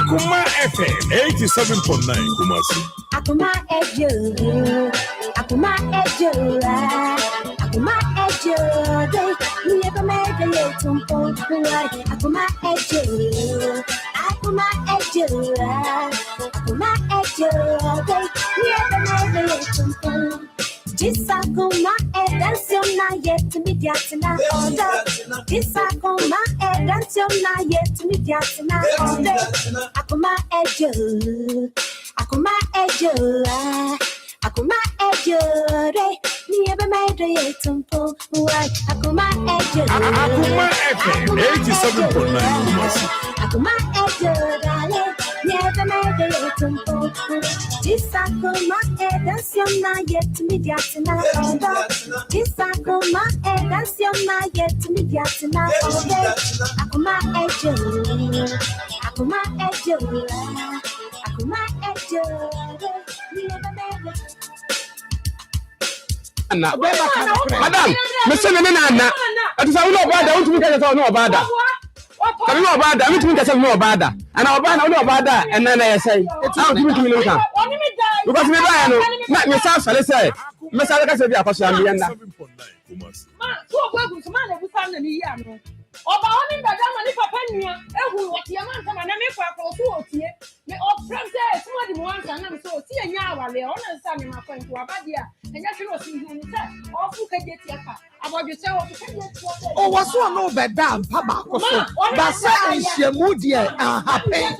Akoma FM 87.9 Kumasi. Akoma Ejo. Akoma Ejo. Akoma Ejo. They never made a little point. Akoma Ejo. Akoma Ejo. Akoma Ejo. They never made a little point. Disakoma edansiom na yetimi diatina order. Disakoma edansiom na yetimi diatina order. Akoma Ejo. Akoma Ejo. Akoma Ejo. Niebe made yetumpo. Akoma Ejo. Akoma FM 87.9 Kumasi. Akoma Ejo. Niebe made yetumpo. Disakoma edansiom na yetimi diatina order. Disakoma edansiom na yetimi diatina order. Akoma Ejo. Akoma Ejo. Akoma Ejo. Madam, Mr. Nana, at the no bad, I want to get it no bad. Come no bad, I want to get no bad. And I'll buy no bad, and then I say, it's out to me. Because me, not yourself, I say, Miss Alaka, be a person. Oba oni dada mani papa nua ehu wotie man sama na me kwa so wotie me opram say somebody mo ansa na me so wotie nya awale ona nsa me makwantu abade a enya twe osi hu ni say ofu kaje tiaka abodu say ofu kaje tiaka o waso no beda mpa ba ko so ba sa enhyiamu de happen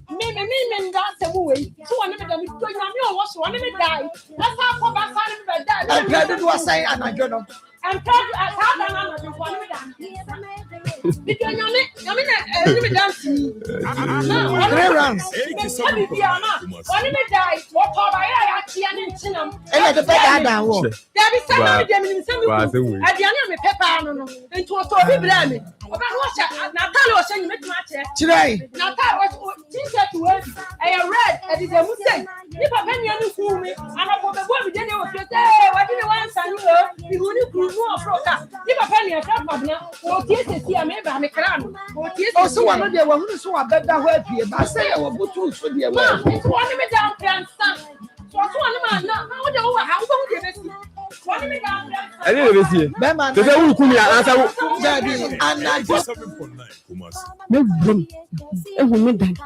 me nda se mu we so wona me da me to nya me o wo so wona me dai na sa ko ba sa me beda e grade do say anajo no and try to attack and one with them. Because you mean dancing. 3 rounds. One with die. What are I actually and and the bed down. There is some of them in some at the end of the pepper. And to a story blame. About what Natal was saying, make match. Today, Natal was teacher to us. I read at the Muslim. If I can you fool me, and I put the boy with any of your day. What did you want to do? You will if a penny of that, or tears here, maybe I'm a crown. Also, one of the ones who are better work here, but say I will put two for the amount. It's one of me down, grandson. So, one man, how don't you see? One of me down, I didn't see it. Bema, the who could answer and 87.9 Kumasi. No room. A woman died.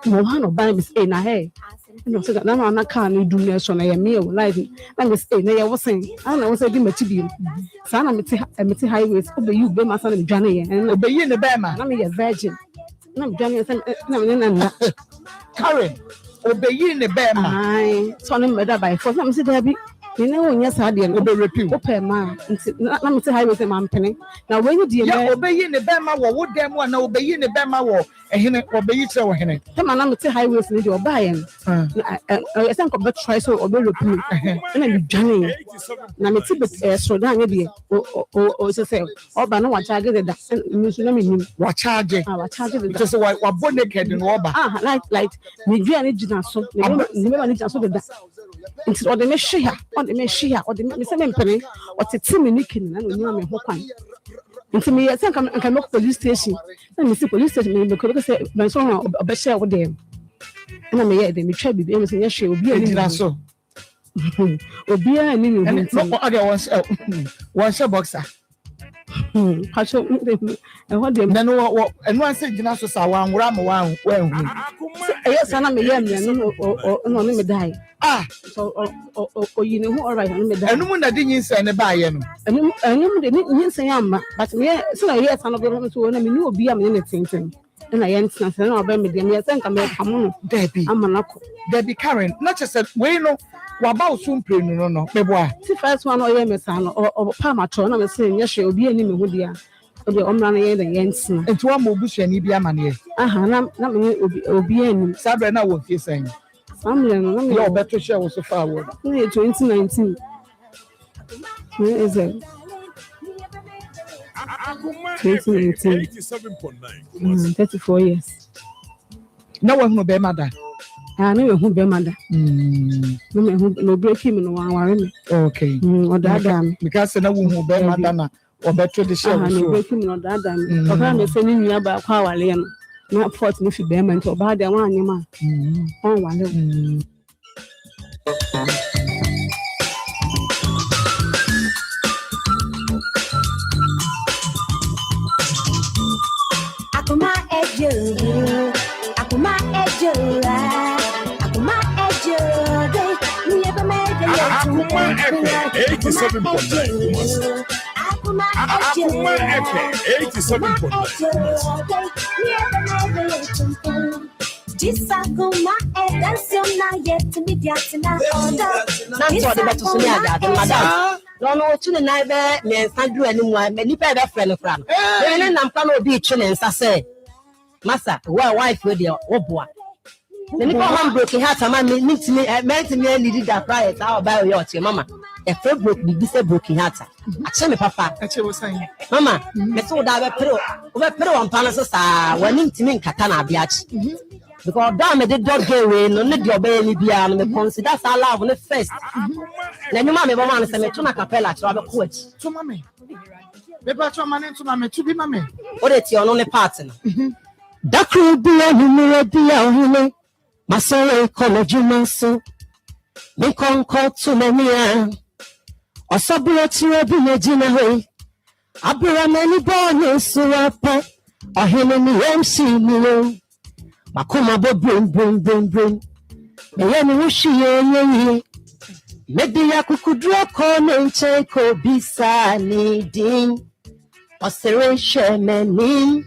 No one of them is in a hay. No, so that now I can't do this on a meal life. I was saying, I was saying, I was saying, material. Son, I'm a highways over you, be my son and Johnny, and obey in the Bama. I'm a virgin. I'm Johnny, and Karen, obey in the Bama. I saw him better by force. I'm saying, Debbie. You know, yes, I didn't obey repeal. Open man. Let me say, I was a man penny. Now, when you dear obey in the Bama, what them one obey in the Bama war, and he obey each other. Come on, I'm say highways need your buying. I think of that try so obey repeal. And I'm Johnny. Now, it's a bit so down maybe or say, oh, but no one charged that. What charge? Our charge just what naked and rubber. Like, me, you need to so never need to that. It's or the machine, or the same penny, or the team in Nikin, and we know me Hokan. Into me, I think I can look police station. Let me see police station because say my son or better with them. And I may them try to be everything. Yes, she will be a so. Or be a new other one's a boxer. And what them then what and one said, Ginasso, I want ram one. Well, yes, and I'm a young man or no, die. So, you know, all right, and no one that didn't send a buy him. And you didn't say, but so yes, I'm not going to want to be a minute thing. And I answer, and I'll be them. I think I'm a common Debbie. I'm an uncle. Debbie Karen, not just said, we know what about soon pray, no, maybe. See, first one or your son or Pamatron, I'm saying, yes, she'll be an enemy with you. Or the Omrani and Yensen. And to one more bush and Ibia money. Not will be any Sabrina what you're saying. Your better show was so far. 2019. Where is it? 2019. 34 years. No one will be mother. I know who be mother. No break him in one. Okay. Or that because no one will be mother or better the show. No break him or that. I'm sending you about power. na fort no fi be man to ba de wan anyima on wale Akoma ejo ni ebe me de Akoma FM 87.9 Kumasi. Akoma FM 87.9 Disakoma edansiom na yet mediatina order. Nanto de beto so ni ada madam. No no tu ne na be me nsa duru animu a me nipa be frɛ no fra no. Me ne nam ka no obi twe ne nsa sɛ masa wa wife we de oboa. Ne nipa ham broken heart ama me ntimi me need that price how buy your tie mama. E frɛ broke bi se broken heart. Ache me papa. Ache wo san. Mama, me so da be pero on pan so sa wani ntimi nkata na abia chi. Because damn me the dog way no need your baby bia no me consider sa love no first. Na nyuma me ba man se me tuna capella tro be ko achi. To mame. Me ba to mane to mame to bi mame. O de ti ono ne part no. Dakru bia ni me bia ohine. Masole kono jumanso. Me konko to me nia. Osaburo ti obi me jina hoy. Abura mani bonye suapa. Ohine ni MC mi. Akoma bo bring. Me yani wushi ye. Medi ya kukudro kono nche ko bisa ni din. Osere shemeni.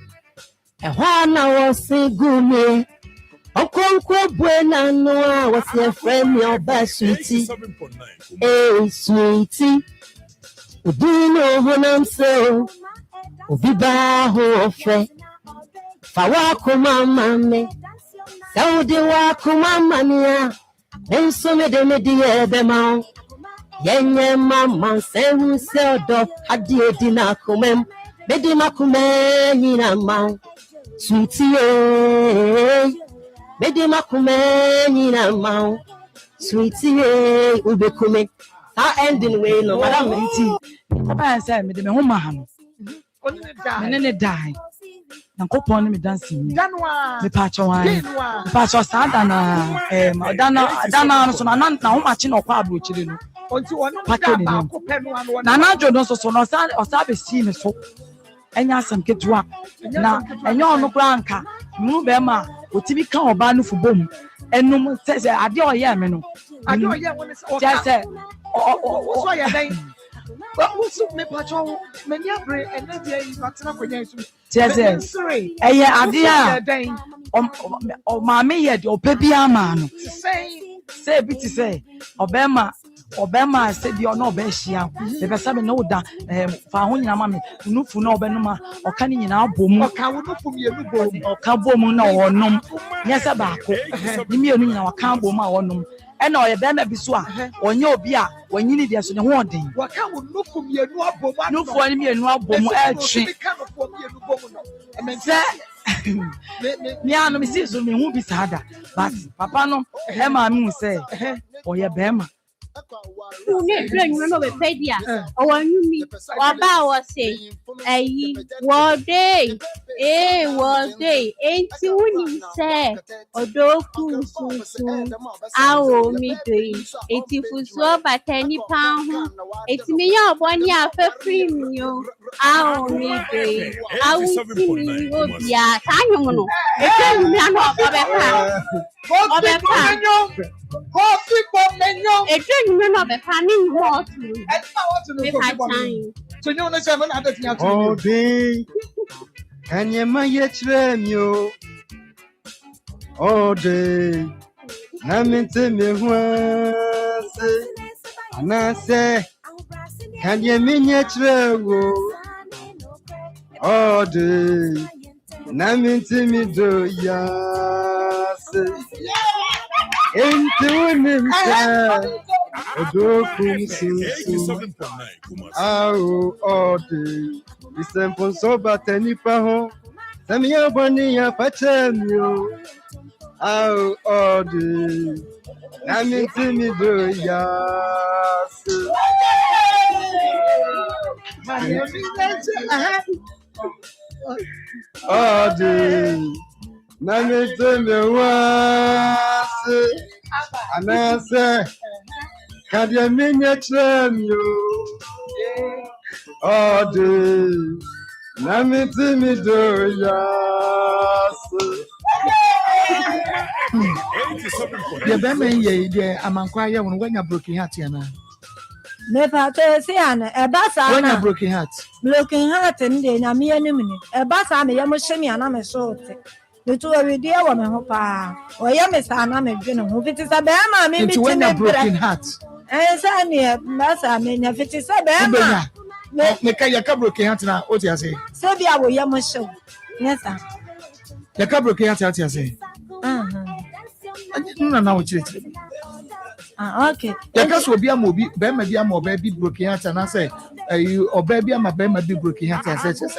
Ehwana wasi gumi. Okonkwo buena noa wasi a friend me oba sweetie. 87.9 Sweetie. Udino honam se. Ubiba ho ofe. Fawa kuma mame. Saudi wa kuma mania. Enso me de ebe ma. Yenye mama sewu se odo hadi edina kumem. Medi makume nyina ma. Sweetie. Medi makume nyina ma. Sweetie ubekume. Sa ending way no madam riti. Papa say me de me homa ha no. Oni ne da. Me ne die. Na kopon ni me dance ni. January. Me pa cho wan. Me pa cho sa da na dana no so na homa chi no kwa abrochire no. Onti wonu da ba ko pe no anu. Na na jo no so no sa be si me so. Enya asem ketua. Na enya onu kra nka. Mu be ma otimi kan oba no fubom. Enum se ade oye me no. Ade oye woni se o. Just say so ya den. What me patron many abre and you partner for you. Yes. Eye ade a o ma me ye de opebia ma no. Say bi ti say obema say bi ono oba hia. Be be sabe no da fa ho nyina ma me nufu na oba no ma oka ni nyina abom. Oka wo nufu me enu bom. Oka bom na wonom. Nyesa ba ko. Ni me enu nyina waka bom a wonom. Ena oye be ma biso a onye obi a wanyini dia so ne ho odin waka wo nufu mienu abom nufu ani mienu abom etwe se ni anu mi si so me hu bi sada but papa no e ma mi say oye be ma ne plan no be pedia o wanyumi wa ba wo say ayi wo day enti woni say odoku susu awo mi doi enti fusu batani pan ho enti me ya oboni afafri mi o awo mi doi awu ti mi obia tanyo no e mi anu obeka Coffee for menyo. A drink me no be panning hot. Me pa time. So you know seven other thing to all day. And ye my yet you all day. Namente me was and I say, can ye mean yet all day? Namente me do yes. Into himself, Odokum Susu, Ao, all day. The simple so but any paho, Samia Bonia Pachamio, Ao, all day. I'm into me do yas. All day. Nami teme wase. Anase. Kadia minya tremyo. Ode. Nami teme do yase. The Bemen ye, the Amanquaya, when you're broken heart, Yana. Never say, Anna, a bass When you're on broken heart. broken heart and then a mere enemy. A bass on a Yamoshemi and I'm a sort. The two of you, dear woman, Hopa, or Yamis and I'm a general. If it is a bama, maybe when you're broken heart. And Sanya, Massa, mean if it is a bama. Make a broken heart now, what you say? Sabia will Yamosh. Yes, sir. The cabro can't tell you, say. No, no, it's okay. The case will be a movie, Bema, be a more baby broken heart, and I say, you or baby, I'm a Bema be broken heart, and such as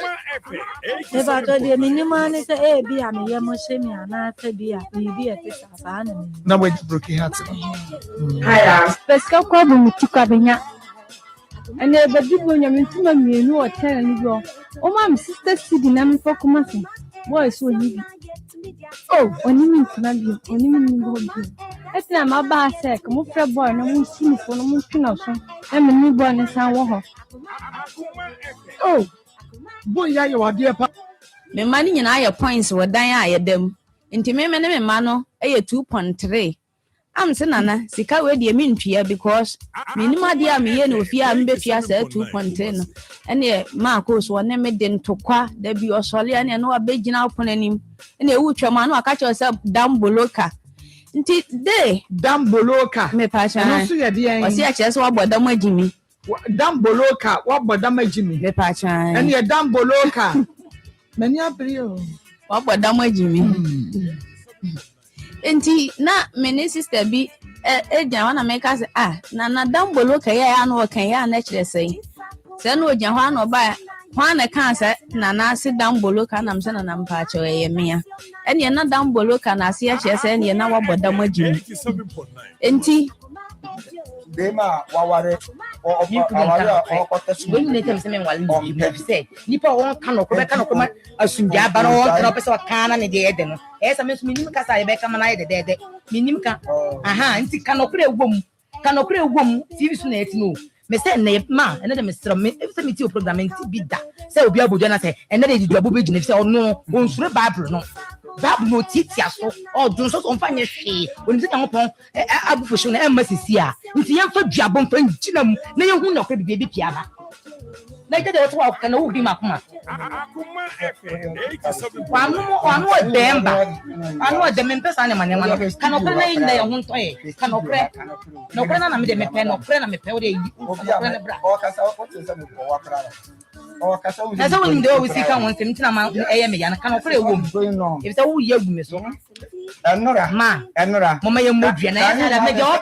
if I told you, minimum is a be a Yamoshemi and I said, be a person. No way broken heart. Hi, Pesca problem to Cabina. And never did when you're into my meal or telling you, oh, my sister sitting them for commerce. Boy, so heavy. Oh, only mean to not be, only mean to go. That's not my bar sack, more for a boy, no one see for no one to know. I'm a new born and sound war. Oh, boy, you are dear. Me money and I points were dying at them. Into me, mano, a 2.3. I'm saying, Sika, where the mean fear because minima dear me and if you are 2.10. And yeah, Marcos one name didn't to qua, there be your solian and no begging out upon him. And a utra man, catch yourself down below. Indeed, they down below car, me passion. I see a chest what but damage Jimmy. Down below car, what but damage Jimmy, me passion. And you're down below car. Many are what but damage Jimmy. Enti na me sister bi eja wana make us na down below ka ya no kan ya na kire sei se no oja hwa no ba hwa na kan se na sit down below ka na mse na mpa che ye mea ene na down below ka na se ya kire se ene na waboda magimi enti Dema waware or when you tell me while you say nipa won cannot come asunja ba no tro pese wakana ne de ede no e sa me so minim kasa ye be kama na ye de minim ka aha nti kanokure egwom tv so na eti no me say na ma ene de me sro me e say me ti o program nti bi da say obi abojo na say ene de didu abobe gina say ono onsure bible no Babu no titia so or do so on fanya hwe oni se nyan pon abufo na emmasisi a nti yem fa duabon fa nginam na yehu na kwa bibi pia ba na ite de wo wa kana wo bi makoma wanu demba anu de mempesa na mane mane kana okre na yin da yehu nto e kana okre no okre na me de mepe no okre na mepe wo de yi okre na bra o kasa o tse me ko wakra o kasa wo na so woni de wo sika won tem tina ma eye me ya na kana okre wo if say wo ye gu me so enora mama ye modua na ya da me de o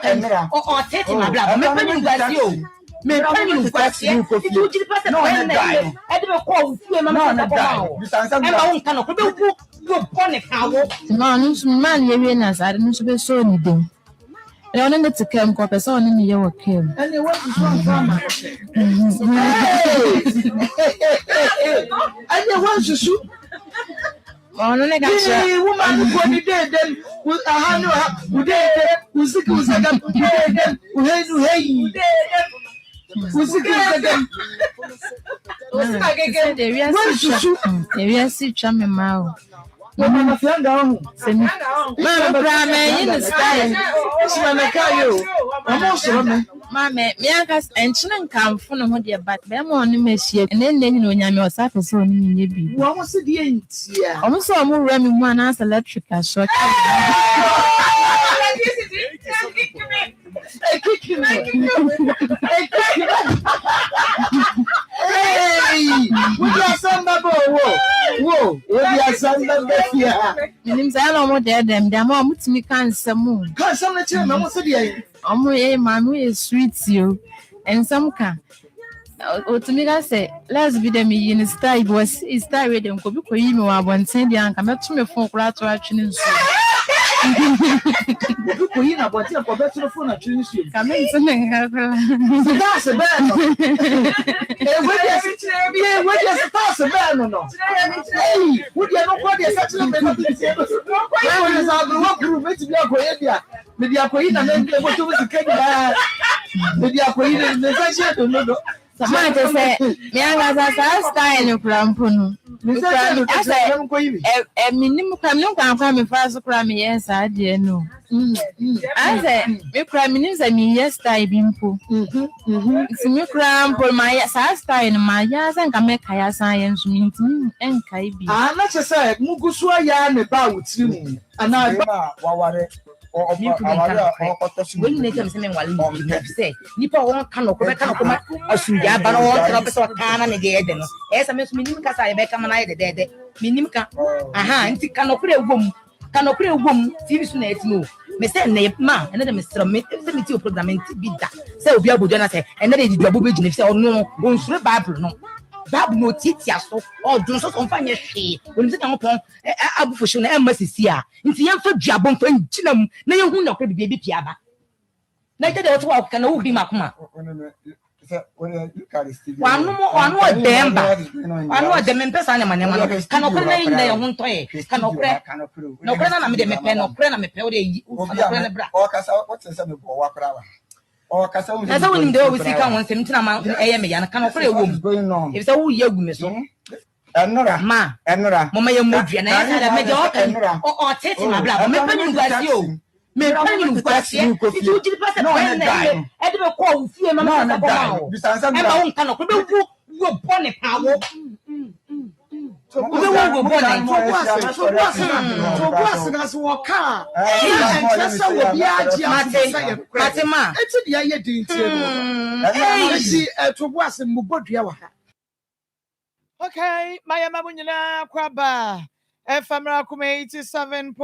tete ma bla me pa ni gwasi o me pa ni gwasi ti o jiri pase no na e de me ko fu mama na ko e ma won kana ko be ku go pone kawo no man ye we na sare no so be so ni dem e ona ne tikem ko pese ona ni ye wo kem and you want to strong farmer and you want to shoot ono ne gacha woman go ni dey then aha no we dey usiki usagam dey uhei usiki usagam usagege de we si twa me ma mama fianga ho semi mama bra me yin style shima me kayo mama so me mama me aka enchine nkamfo no ho de bat be ma onu mehie ene nne ni onyame osafe so oni nye bi wo mo se de ntia omo so omo wura me mu ana electrical shock we are samba wo we are samba befia nim say no mo de dem dem o mutimi kan samu na che me mo se de omo ye manu ye sweet you and some ka otumi ga say let's be them in style was style we dem ko bi ko yi me wa bonten dia anka metumi fon kura to atwene nso ko yi na bonten ko beto fon na atwene nso ka me nso ne ga so that's a bad no we just start a bad no we dey no ko de such a member. I was a walk room, met me a media queen and then go to the Kenya. Media queen and the session. No. Sama te sɛ meankasa saa style no kora mpo no menim kora menim kwankwa mefa so kora meyɛ saa deɛ no asɛ me kora menim sɛ meyɛ style bi mpo nti me kora mpo mayɛ saa style no mayɛ sɛ nka mɛkae asan yɛ nso mentimi ɛnkae bi na kyɛ sɛ mugu so ayɛ ne ba wo tiri mu anaa waware when you tell me wali say nipa won kan okoma asunja ba no won tell person kan na de de no e say me so minim kasa e be ka na ye de minim ka aha nti kan okure egwom tv so na etimo me say na ma ene de me sra me say me ti o program nti bi da say obi abodo na say ene de di abo be gine say ono onsure bible no Babu no titia so or do so fanya hwe when say nyampon abufo na emmasisi a nti yemfa duabon fa ntinam na yehu na kɔ bibia bi piaba na gye de woto wa kana wo bi makoma wanu demba wanu de mempesa na manema no kana kɔ na yin na yehu ntoye kana kɔ na me de mepe no kɔ na mepe wo de yi wo na bra o kasa wo tse me bo wa kra wa kasa woni de obisi ka won sem tina ma eye me ya na kana kora ewom e say wo ye gu me so enora mo ma ye modua na ya da me de o tete ma bla me pani ngwasi o me pani ngwasi ti uji pa se pa na e de be ko wo fie ma ma ka ko e ma won kana ko be wo bone pa wo Okay, my Mamunyana Kwaba, Efamra Akuma 87.9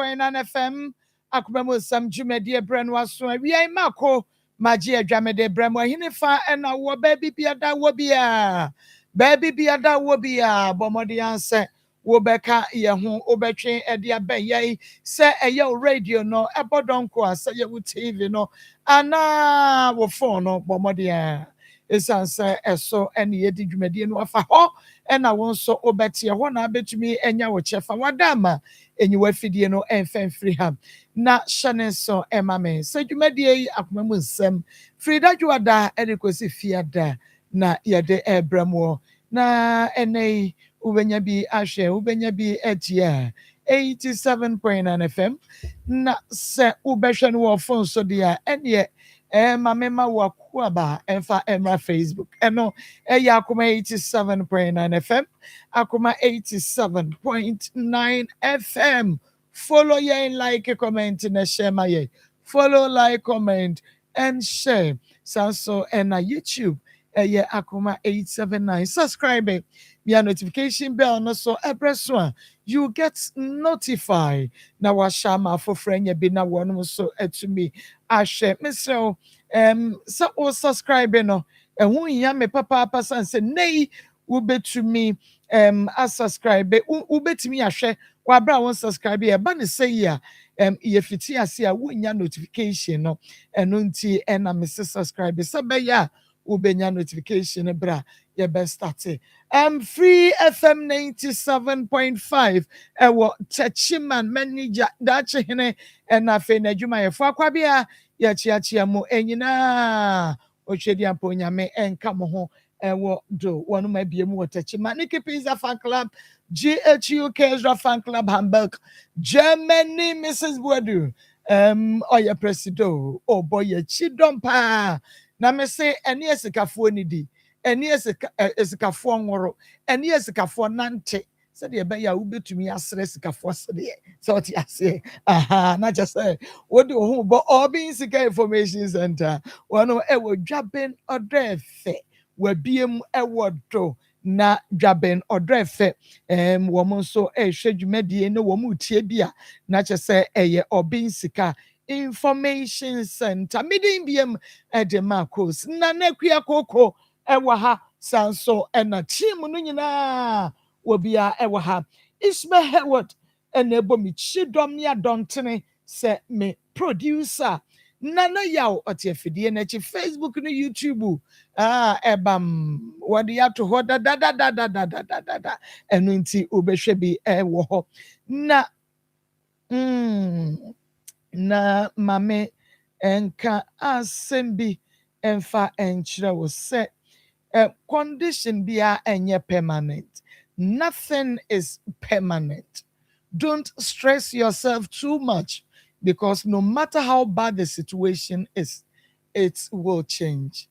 FM, Akuma some Jumedia Bren was so we are Mako, Magia Jamede Bremo, Hinifa, and our baby Biada Wobia. Baby Biada Wobia, Bomodian said, Wobeka, Yahu, Obetrain, Edia Bay, say a yo radio no, a bodonqua, say you TV no, and now wo phone no, Bomodian. It's answer so any edit median of a ho, and I won't so obetia one I bet me and your chef and wadama, and you were feeding no and fan free ham. Na Shannon so Emma me, so you made ye up Nsem, Frida you are da, adequacy fear da, na ya de Abramo, na na Ubenya be Ashe, Ubenya be Etia. 87.9 FM, na se ubeshan wo phone so dia, and yet. Mama wakuaba enfa emra Facebook eno eya akuma 87.9 FM akuma 87.9 FM follow ye like comment na share my follow like comment and share so and na YouTube eya akuma 879 subscribe your notification bell no so press one you get notified na washama for friend ye bi na one so to me ashe Mr. So o subscribe no ehun ya me papa san se nei wo betumi a subscribe wo betumi ahwe wa bra won subscribe e ba ne say ya ye fiti ase a wo nya notification no eno nti na me subscribe se be ya wo benya notification bra ye be start free FM 97.5 ewo Chachiman manager dache hene na fe na adwuma ye fo akwabia ya chiachia mo enyina ochedi ampo nyame enka mo ho ewo do wonu ma bie mu Chachiman Nikki Pizza fan club GHUK Ezra fan club Hamburg Germany Mrs. Boadu oya presido oh boy chidompa na me say eni esikafo ni di eni esikafo nworo eni esikafo nante said the be ya ubetumi asre sikafo sede so ti ase aha na just say what do who but all being sika information center one e wo dwaben odefe wa biem e wodo na dwaben odefe wo mo so e hwedwumadie ne wo mu tie bia na just say eye obin sika information center midin biem de Marcos na nakua koko ewa ha sanso na team no nyina wobia ewa ha Ismail Heward enebo mi chidom ya dontene se me producer Nana yaw ɔte afidie n'akyi Facebook ne YouTube ɛbam wɔde ato hɔ da ɛno nti wobɛhwɛ bi ɛwɔ hɔ na mame enka asɛm bi ɛmfa ɛnkyerɛ wo sɛ condition bia enye permanent. Nothing is permanent. Don't stress yourself too much because no matter how bad the situation is, it will change.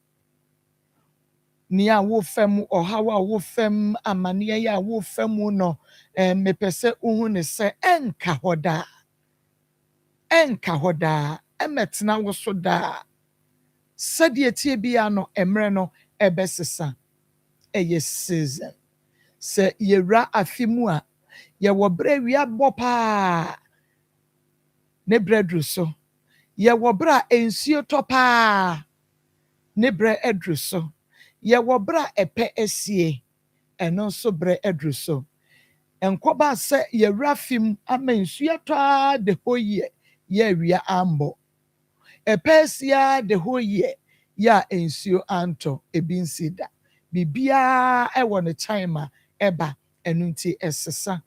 Nia wo fem or how wo fem amania ya wo fem no me pese uhu ne se enka hoda emetna wo so da sadie tie bia no emre no ebesesa eye season se yewra afimu a ye wo bre wia bɔ paa ne bredru so ye wo bra ensuo tɔ paa ne bre edru so ye wo bra epe esie eno so bre edru so enkoba se yewra fim ama ensuo tɔ de hoye ye wia ambo epe esia de hoye ya ensuo anto ebinsida bibia ewo ne time eba enunti esesa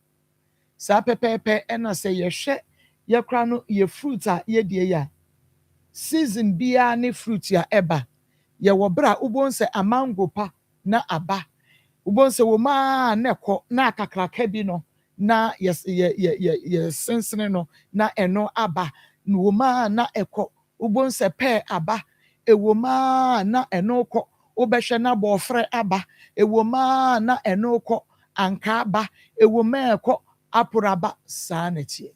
sa pepepe ena se yehwe yekra no ye fruit a yedie ya season bia ne fruit ya eba ye wo bra ubon se amango pa na aba ubon se wo ma na ekọ na akakraka bi no na ye sensene no na eno aba no wo ma na ekọ ubon se pe aba ewo ma na eno kọ obehwe na bofre aba ewo ma na eno kọ anka aba ewo ma ekọ apuraba saa na tie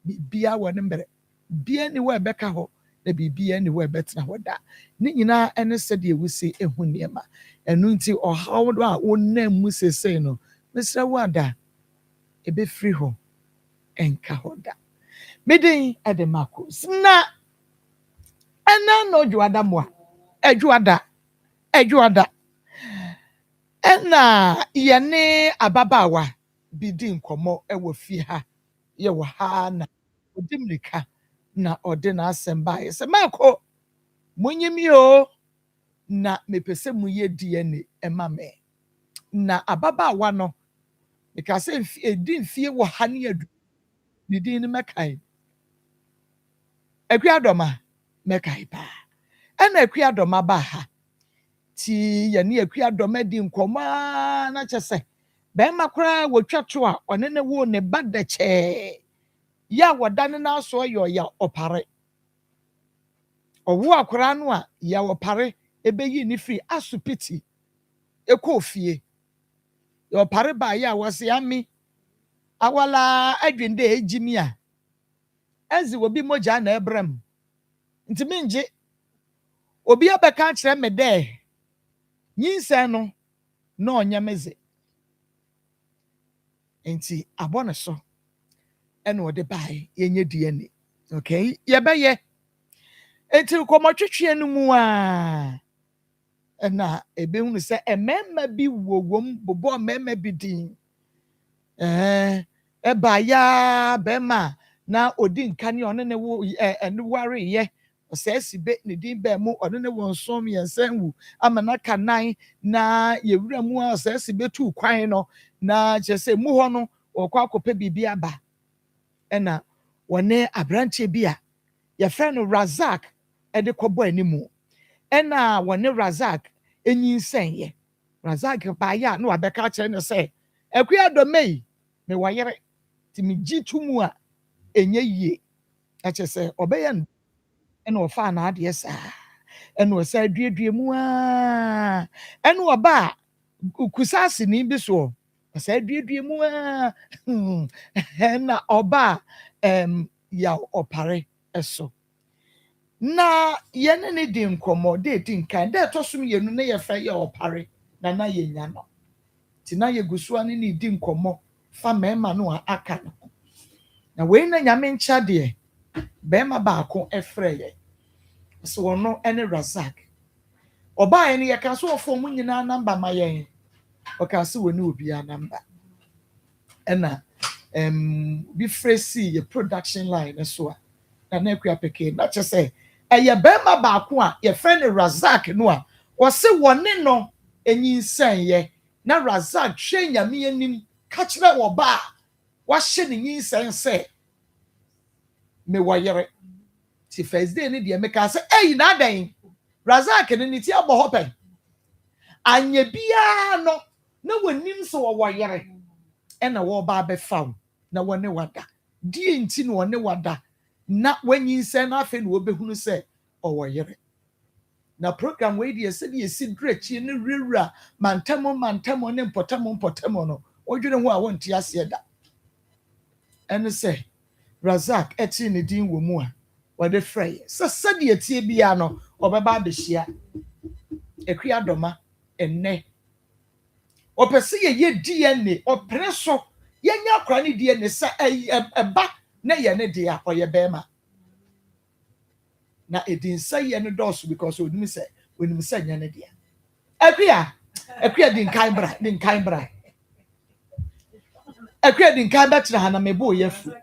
bibia wone mbere bia ni wo ebeka ho na bibia ni wo ebetena ho da ni nyina ene sede ewusi ehu niema enu nti ohaw do a wonam mu sesei no mesra wo ada ebefri ho enka ho da medin edemako sna ena no juada mo a ejuada ena yene ababawa bidi nkomo ewo fi ha ye wo ha na odimrika na ode na asemba se mako munyimi o na mepese mu ye DNA ema me na ababawa no because edin fie wo ha ne adu ni din mekai akuadoma mekai pa ena akuadoma ba ha ti ye ne akuadoma di nkoma na chese be makra wo twato a one ne wo ne badache ya wadane na so yo ya opare owo akra no a ya opare ebeyi ni free asupiti ekofie ya opare ba ya wose ami awala adwende ejimi a ezi obi moja na ebrem ntimi nje obi abeka kire me de nyinse no na onyameze enti abone so ene ode bai yenye DNA okay yebeye enti komotwetwe no mu a na ebehunu se emema bi wowom bobo emema bi din eba ya bema na odi nkane one ne wo ene ware ye osesi be ne din be mu one ne wo nsom yensan wu amana kanan na yewura mu a osesi be tu kwan no na chese mu ho no okwa kope bibia ba ena wone abranche bia ya friend Razak ede kobo animu ena wone Razak enyinsen ye Razak ba ya na wabeka kire ne se akuadomei me wayere ti mi gitumu a enye yie achese obeya ena ofa na ade sa ena o sa duedue mu a ena oba kusasi ni bi so sa duedue mu a ena oba ya opare eso na yene ne di nkomo de di nkan de tosum yenu ne ye fa ya opare na ye nya no ti na ye gusua ne di nkomo fa mema no aka no na we na nyame ncha de bema baako efre ye so wono ene Razak oba ene ye ka so ofo mu nyina namba ma ye o ka se woni obi a namba ena bi fresi ye production line so a na akua peke na che say eye bema baako a ye friend Razak no a wo se wone no enyinsɛn ye na Razak hwe nyame anim ka kyerɛ wo ba wa hye ne nyinsɛn sɛ me wayere ti first day ni de me ka sɛ na dan Razak ne ti abɔ hɔ pɛ anya bia no na wanim sɛ wo wayere ɛna wo ba bɛfa na wone wada die nti no wone wada na wanyinsɛn na afɛ no obehunu sɛ ɔwɔyere na program we dey say dey si drechi ne rewura mantamo ne mpotamo no odwene ho a wonti ase da ene say Razak eti ne din wo mu a wode frɛ sɛ dey tie bia no obeba behia ekua doma enne opese ye DNA opere so yenya akra ne DNA sɛ eba na ye ne dia oyɛ bema na edin say no dos because onim say nya ne dia akua din kan bra akua din kan betra ha na mebo yafu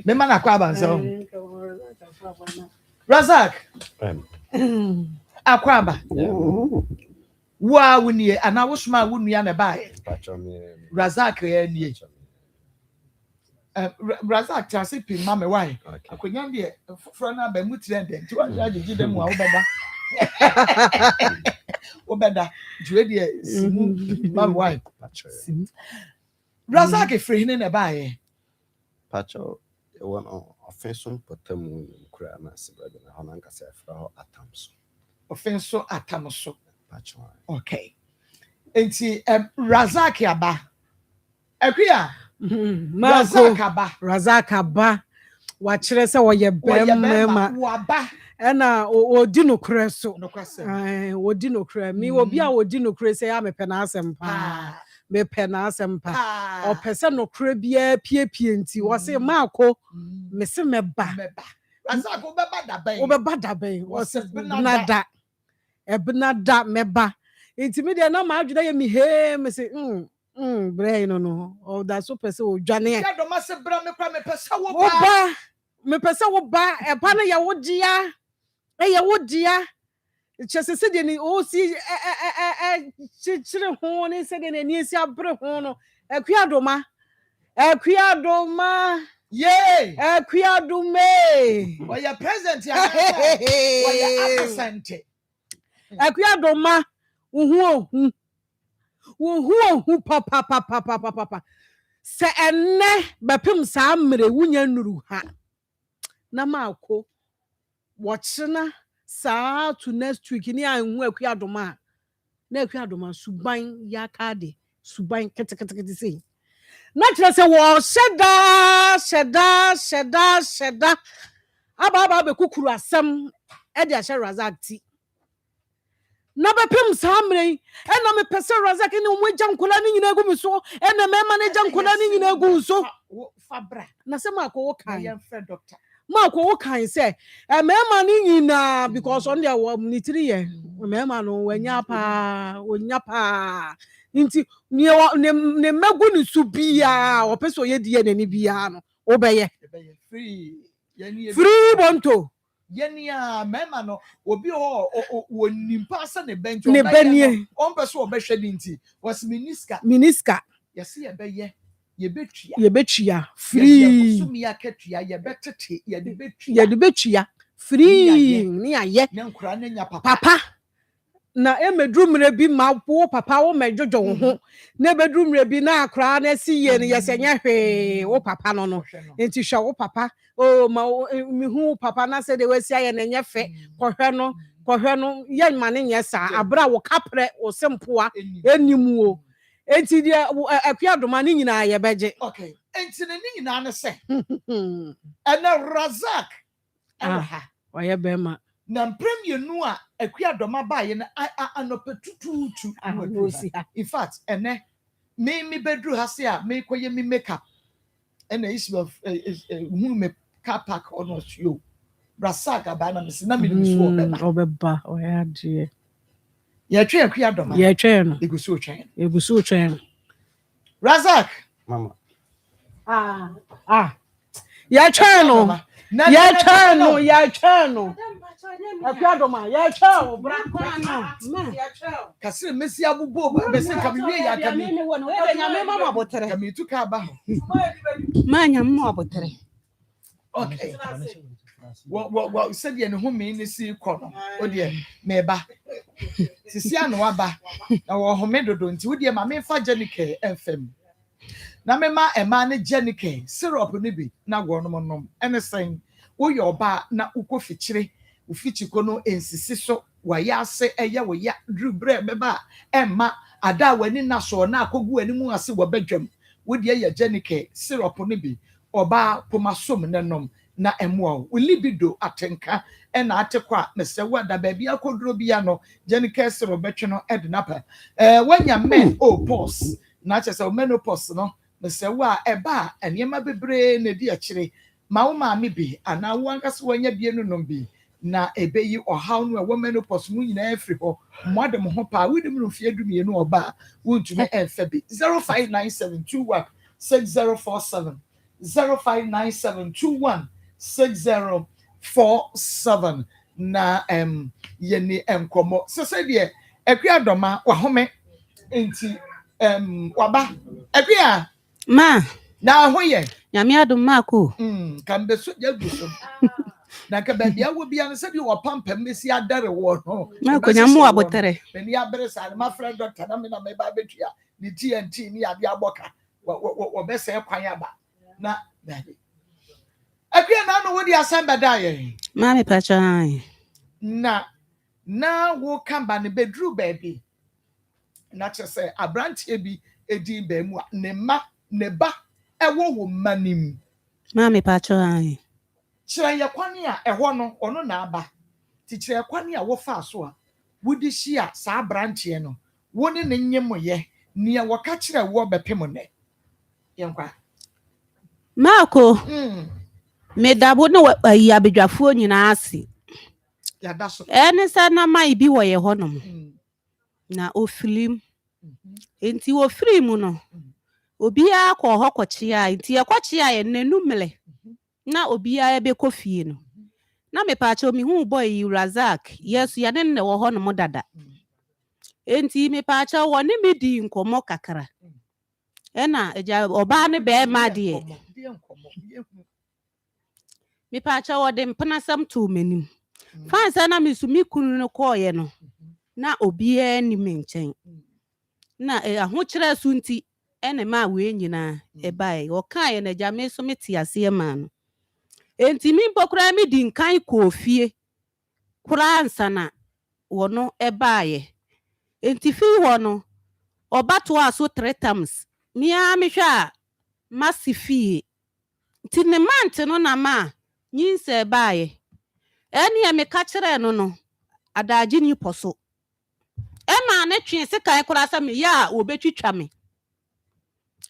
me mana kwa banza Razak akwaba wa wunie ana wosuma wunua na bae Razak ya nie Razak chase pin mama why akonya de fro na ba mutire de ti wa jaji dem wa obeda juwe de simu mama why Razak free ne na bae pacho one offension potamu kura na sibrade na honan ka se fra atamso offenso atamso pacho okay enti Razak aba akua Razak aba wakyerɛ sɛ wɔyɛ bɛmma waba ɛna odi no kure so odi no kure mi obi a odi no kure sɛ ya mepɛ na asɛm pa mepɛ na asɛm pa ɔpɛ sɛ no kure bia piepie nti wɔ se maako me se meba Razak obeba daben wɔ se nada ebnada meba nti me de na ma adwene yɛ mi he me se brain no oh that so person o dwane ya do ma se bra me kwa me pesa wo ba e pa na ya wodia chese de ni o si chichire ho ne se de ni si abre ho no akuadoma ye akuadume o ya present ya o ya absent akuadoma Uhu papa se enne bepem saa mre wunya nuru ha na maako wochena saa to next week ni anhu akuadoma na akuadoma suban yakade suban ketekete sei na kire se wo sheda aba be kukuru asem e de ahye Razak ti na bepem samre ena me pese Razak ni mo jankola ni nyina gu mi so ena me ma ne jankola ni nyina gu so fabra na se mako wo kan ya friend doctor mako wo kan se e me ma ni nyina because on there wo ni 3 year me ma no wanya pa nti ne magu ni su bia o pese oye die na ni bia no wo beye free bonto yenia mema no obi o nimpa asa ne bench ne banie on person obehwe dinti was miniska yesi ye betua free sumi akatua ye betete ye de betua free ni aye ne nkura ne nya papa na emedrumre bi ma wo papa wo medjojo wo ho na bedrumre bi na akra na si ye ne yesenya hwe wo papa no enti hwa wo papa o ma mi hu papa na se de wesi aye na nyefe kohwe no ye ma ne nyesa abra wo kapre wo sempoa enimu o enti de akuadoma ne nyina ye beje okay enti ne nyina ne se ana Razak aha oye bema na premier nu a akuadoma ba ye na anopetututu in fact ene me bedru ha se a me koye me makeup ena issue of hu me car park ono yo Razak aba na me se na me nso obeba oya die ye twa akuadoma ye twa no egusu twa Razak mama ye twa no Ya chano, ya chano. Akadoma, ya chao, brakwano. Kasiri mesi abubo, bese kamiwe ya kami. Nyame mama botere. Kami tu ka ba. Manya mama botere. Okay. Well, said you know who mean see corner. Oh dear, meba. Sisi anu aba. Na wo homedo do nti wo dear ma me fa Jenike FM. Na me ma e ma ne Jenike syrup ni bi na go no nom. Ene sen wo yo ba na ukofikyire, ufichiko no ensisi so wa ya se eye wo ya drubre beba emma ada wani na so na akogu ani mu ase wo badwam. Wo dear ya Jenike syrup ni bi oba pomasom ne nom. Na emwa libido atenka ena atekwa na se wada baabi akodro bia no Jenike sero betwe no ednapa wanya men pause na chese menopause no na se wa eba eniema bebre na di akire ma wo ma me bi ana wo ankase wanya bie no nom bi na ebeyi ohaw no wo menopause mu nyina afri ho modem ho pa wudi mu fie dumie no oba wontume enfa bi 0597216047 0597216047 na yeni enkomo so say de akua doma wa home enti waba akua ma na hoye nyame adom mako kambe so jaguso na ka ba bia wo bia no se bi wo pampam mesi adare wo no mako nyamo abotere beni abere sa ma friend doctor na me na me ba betua ni TNT ni ade aboka wo be se kwan aba na baby akua na no wo di asamba daye ma me pacha na wo kamba ne bedru baby na chese abrantie bi edi ba mu ne ma ne ba ewo wo manim ma me pacha kire ye kwani a eho no ono na aba ti kire kwani a wo fa so a wodi hia sa abrantie no wo ne nyemoye ne wo ka kire wo bepem ne yenkwa mako me dabo no ayi abedwafuo nyina ase ya daso ene sa na mai bi wo ye honom na ofilim enti wo firim no obia akọ hokọchia enti ekọchia ye nanumle na obia ebe kofie no na me pa cha mi hu boy Razak yes ya ne wo honom dada enti me pa cha wo ne me di nkomo kakara ena eja oba ne be ma de me pa cha wo de mpnasam to manim fansa na me sumi kunu no koye no na obia ni me nchen na ahokyere asunti ene ma we nyina ebae o kan na ja me so meti ase ma no enti mi mpokura mi di nkan kofie kura ansana wono ebae enti fi wono obato aso 3 times mi a me hwa masifie ti ne mante no na ma nyinse ebae ene ya me ka kire no adaji ni poso ema ne twen se kan kura sa me ya obetwitwa me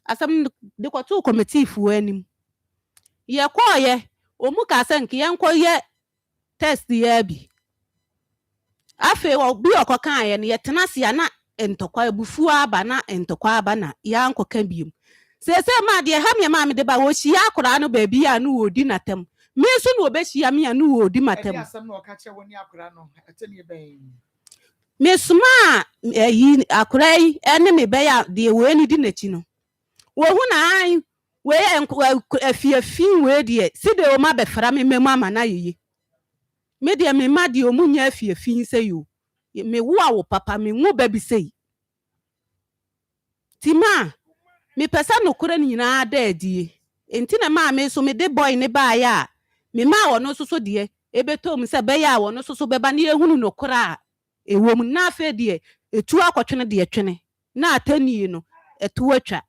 asam de kwato committee fu anim ye koye omu ka se nke ye nko ye test ye bi afi wo bi okokan ye ne ye tenase ya na entokwa ebufu aba na entokwa aba na ya nkoka biom se ma de ha me ma me de ba wo hia akora no ba bi ya no odi natem me so no obehia me ya no odi matem asam no ka che woni akora no atani ben me suma yi akora yi ene me be ya de we ni di nachi no wo hu na an we afiafin we de si de o ma be fra me memu ama na yeye me de me ma de o mu nya afiafin se yo me wo awo papa me nwu ba bi sei ti ma me pesa no kora ni na da adie enti na ma me so me de boy ne ba ya me ma wo no soso de ebetom se be ya wo no soso be ba na ehunu no kora ewom na afa de etu akotwene de etwene na atani no etu atwa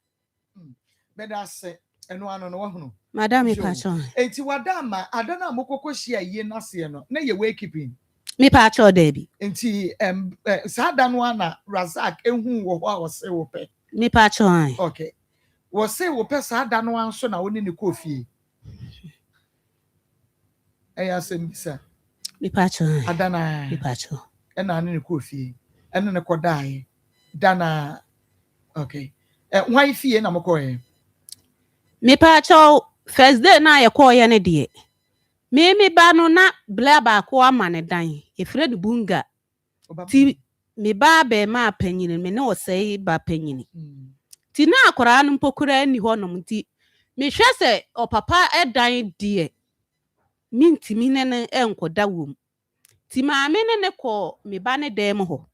bedase eno ano no wahunu madam pacho enti wadama adana mokoko hia yie nase no na ye we keeping me pacho dabi enti sada no ana Razak ehu wo ho a wo se wo pe me pacho an okay wo se wo pe sada no anso na woni ne kofie eya se mbisa me pacho an adana me pacho ena ne kofie ena ne kodai dana okay why fie na mokoye me pacho first day na ye koye ne de Me ba no na bla ba ko ama ne dan. Efred bunga. Ti me ba be ma panyini me ne osei ba panyini. Ti na akora no mpokura ni ho nom ti. Me hwe se opapa edan die. Minti minene enkoda wom. Ti maame ne ko me ba ne dem ho.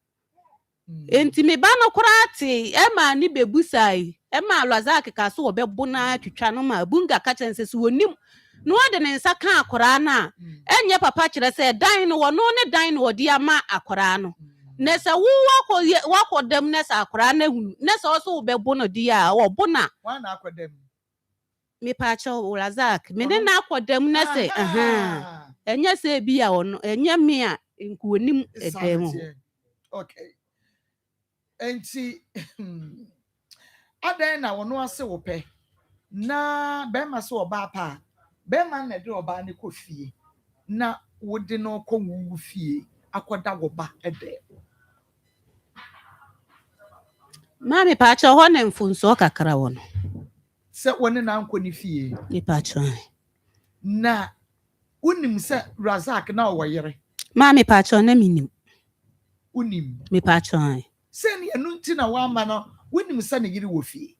Enti me ba no kora ti e ma ni bebusai. E ma Razak ka so obebo na twitwa no ma bunga ka chense so wonim. No ade ne nsa ka akora na enye papa kire se dan no wono ne dan no odi ama akora no. Ne se wo wakodam ne sa akora na hunu. Ne se so obebo no di a wo na. Wa na akodam. Me pa cho Razak me ne na akodam ne se enye se bi a wono enye me a nku wonim edem. Okay. Enti adan na wono ase wo pe na be ma se oba pa be ma na de oba ne ko fie na wode no ko wu fie akoda wo ba ede Mami pa cho ho ne mfunso kakra wono se woni na anko ni fie ni pa cho na unim se Razak na wo yere Mami pa cho na minim unim mi pa cho se ne enu nti na wa ma no unim se ne yiri wo fie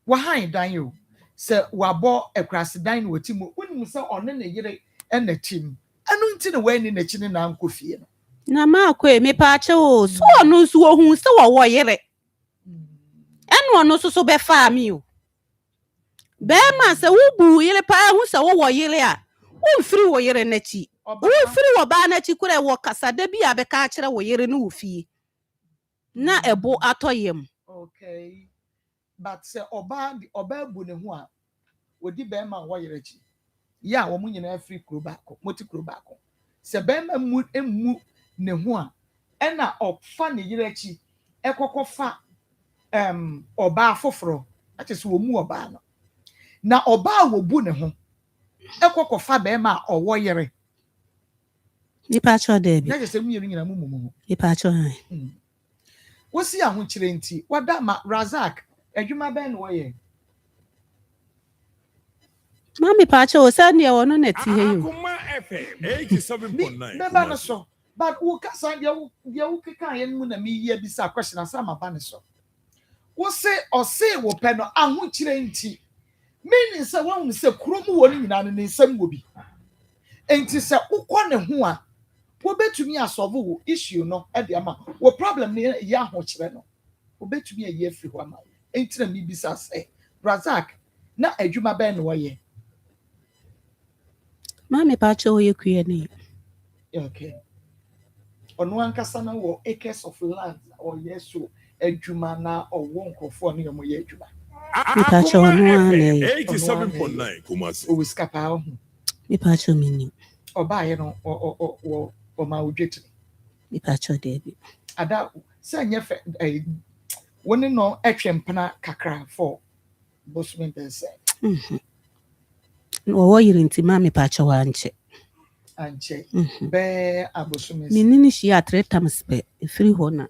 wa han dan yo se wa bo ekrase dan no wotimo unim se one ne yire na tim enu nti na wa ni na chi ne na anko fie no na ma ko mi pa cho so onu so ohun se wo yire enu onu so be fa mi o be ma se wo bu yire pa hu se wo yire a wo firi wo yire na chi wo firi wo ba na chi kure wo kasa da bi abeka kire wo yire no fie na ebo atoyem. Okay, but se oba bu ne ho a odi be ma wo yire chi ya wo munyina afiri kuro baako moti kuro baako se be ma mu emu ne ho a ena ofa ne yire chi ekokofa oba foforo ati se wo mu oba no na oba wo bu ne ho ekokofa be ma owo yire ni pa cho debi na se mu yiri nyina mu ni pa cho wosi ahụ chire nti wada ma Razak adwuma ben wo ye Mami pa cho sane wono na ti he yo Akoma FM 87.9 beba no so but wo kasa dia wo keka ye mu na mi ye bisa question asa ma ba ne so wo se ose wo pe no ahụ chire nti meaning se wo hu se krom wo ni nyina ne nsem wo bi enti se ukọ ne ho a wo betumi asolve wo issue no e de ama wo problem ne ya ho kire no wo betumi aye afiri ho ama enti na mi bisa se Razak na adwuma ben no ye Mami pa cho ye kuye ni okay ono ankasa na wo acres of land or yeso adwuma na owo nkofo ne yemo ye adwuma pa cho no ane 87.9 Kumasi o wiskapa ho mi pa cho mini oba ye no o ma udwetri mi pa cho debi ada se nya fe woni no etwempena kakra for bosman pense wo yiri nti Mami pa cho wanche anche be abosumi minini shi a 3 times pe free ho na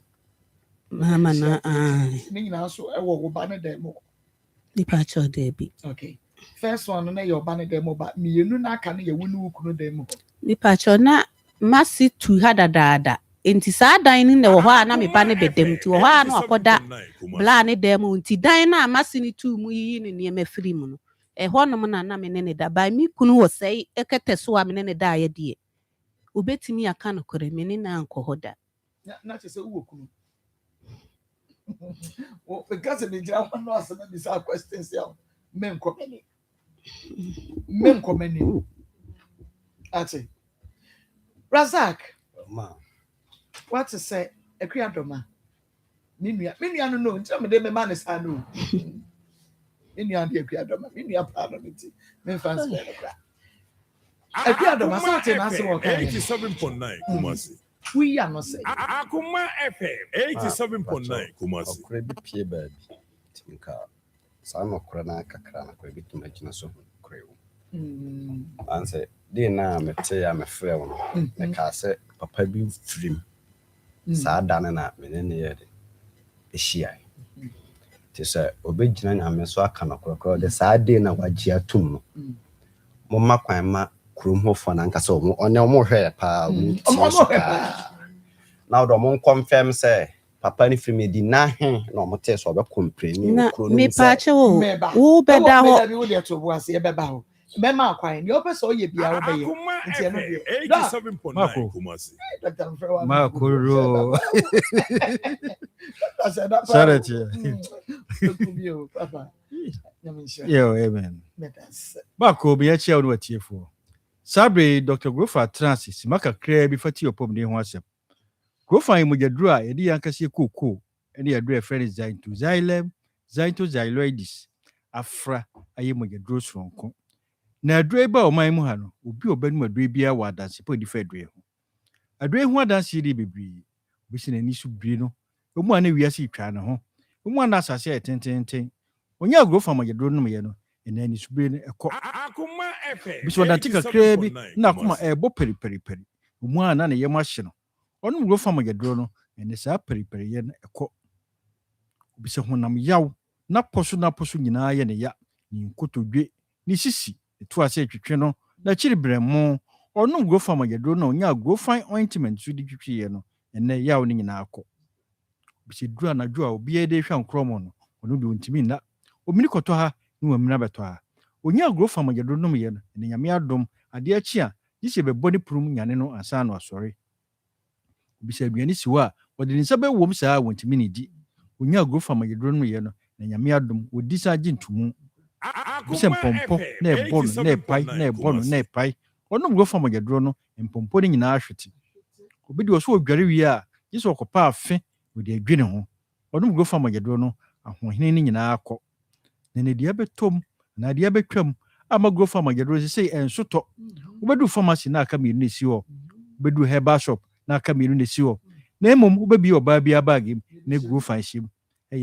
mama na ni nyina so e wo ba ne dem ni pa cho debi okay first one na your ba ne dem ba mienu na aka ne ye wonu ukunu dem ni pa cho na masi tu hadadada enti sa dan ni ne wo ho a na me ba ne bedem ti wo ho a na akoda bla ne dem nti dan na masi ni tu mu yi ne me free mu no ho no na me ne da ba mi kunu wo sei ekete so a me ne da ya die obetimi aka no kore me ne na anko hoda na che se wo kunu wo because me jira one no asema bi sa questions ya men komeni ati Razak ma what to say ekriadoma minua no nti me de me man is anu minua de ekriadoma minua pa no nti me fans be no kra ekriadoma sa te na se wo kan 87.9 Kumasi we are not say Akoma FM 87.9 Kumasi okre bi pie ba bi tinka sa no kra na kakra na kra bi tuma gina so kra wo anse de na mete ya me frɛ wo me ka se papa bi frim sa dane na menene ye de ehia ti se obegina nyame so aka na kra de sa de na wagye atum no mo makwan ma kurom ho fa na nkasa omo onye omo hwe pa now do mo confirm say papa ni free me di na he na omo te so obe complain kuro no me pa che wo beda ho wo de to bo ase e beba ho be ma akwan ni ope so ye bia wo be ye nti eno de 87.9 Kumasi Makuro Charity papa yo amen Mako be ya chia wo tiefo Sabre Dr. Grofa Transit simaka kra bi fati opom de ho asem Grofa yi mojaduru a yedi yankase koko ene yaduru efre Zaito xyloides afra ayi mojaduru sonko na adure ba oman mu ha no obi obanu adure bia wa adanse po di fa adure ho adure ho adanse di bebri obi se nani su biri no omu ana wiase twa na ho omu ana asase tententen onya Grofa mojaduru no me no enani su biri no ekọ Akoma FM biso da tika kra bi na akoma ebo peri omu ana na yema hye no onu Grofa mojaduru no ene sa peri ye na ekọ obi se honam yaw na poso nyina ye ne ya ni nkotodwe ni sisi etu ase twetwe no na chiri bremo onu Grofa mojaduru no onya Grofa ointment su di twetwe ye no ene yaw ni nyina akọ obi se dura na dua obi e de hwa nkromo no onu de ontimi na omini koto ha ni wamina beto ha onya Grofa mojaduru no me no ene nyame adom ade achi a dise be body prum nyane no ansa no asori obi se aduani siwa ode nsa be wom saa wontimi ni di onya Grofa mojaduru no me no ene nyame adom odi sa gintumu bise mpompo na ebonu na epai onu Grofa mojaduru no mpompo ni nyina ahwete obi de oso odware wi a dise okopa afe odi adwene ho onu Grofa mojaduru no ahohene ni nyina akọ nene dia betom na dia betwam ama Grofa mojaduru say ensoto obedu pharmacy na aka mienu nesi ho obedu herbal shop na aka mienu nesi ho na emom obebi oba bia bag na Grofa him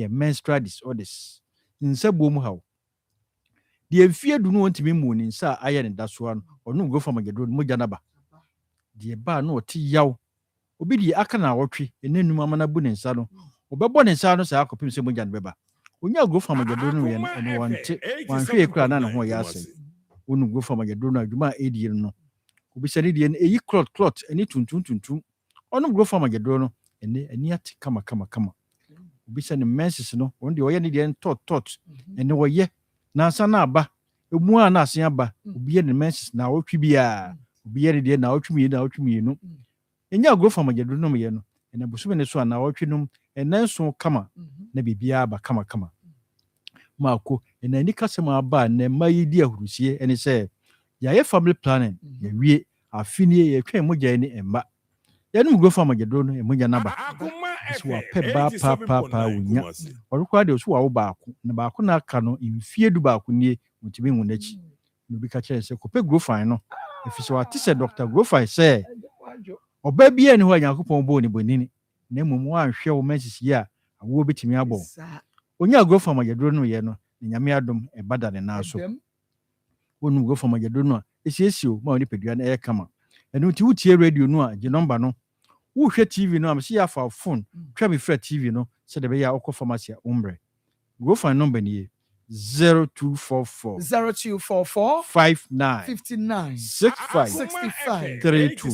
menstrual disorders nsabo mu hawo die mfie du no ontimi mu ni nsa aye ne daso ano onu Grofa mojaduru mo janaba die ba na oti yaw obi di aka na awotwe enenum amana bu ne nsa no obebo ne nsa no sa akopim se mo janaba onya Grofa mojaduru no ye no wante wanhwe ekura na ne ho ya asem onu Grofa mojaduru no adwuma edie no obi se ne die eyi clot eni tuntum onu Grofa mojaduru no eni ati kama obi se ne menses no on de oye ne die tot eni woye na ansa na aba emu a na asen aba obi ye ne menses na otwi bia obi ye ne die na otwi no enya Grofa mojaduru no me ye no ena busume ne so na otwi no enanso kama na bibia aba kama mako ena ni kasema aba na mayi di ahurusie ene se ya ye family planning ya wie afinie ye twen moja ni emba ya no Grofa mojaduru no emoja na ba so wa pe ba pa wonya orukwa de so wa wo baako na baako na aka no mfie du baako nie mutimi hu nachi no bi ka kire se ko pe Grofa no efise wa tise Dr. Grofa se oba bia ni ho Yakobon bo ni bonini na mmom anhwe wo mensis ya awo betimi abo onya Grofa mojaduru no ye no nyame adom e bada ne na so onu Grofa mojaduru no esiesio ma oni pedua na e kama enu ti wutie radio no a je number no wo hwe TV no am se ya fa phone twa me fra TV no se de be ya okọ pharmacy umbre Grofa number ni 0244 59 65 32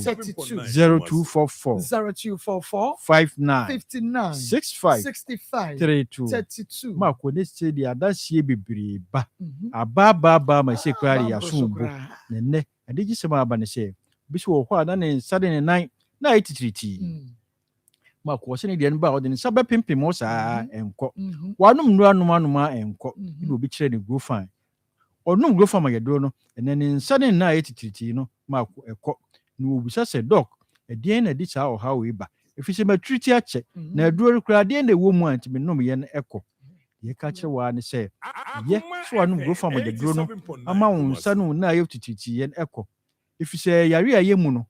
0244 59 65 32 mako ne se di adasie bebre ba ababa ma se kwari ya sumbo ne adigi se ma aba ne se bi so ho ana ne sade ne nan na ititriti mako se ne de ba ode ne sabe pimpim o sa enko wanum nu anuma enko bi obi kire ne Grofa onum Grofa mojaduru no ene ne sade na ititriti no mako ekọ no obisa se doc edien na di cha o ha we ba efise matriti ache na aduru kura de na wo mu anti menom ye na ekọ ye ka kire wa ne se ye so anum Grofa mojaduru no ama won sanu na ititriti ye na ekọ efise yare aye mu no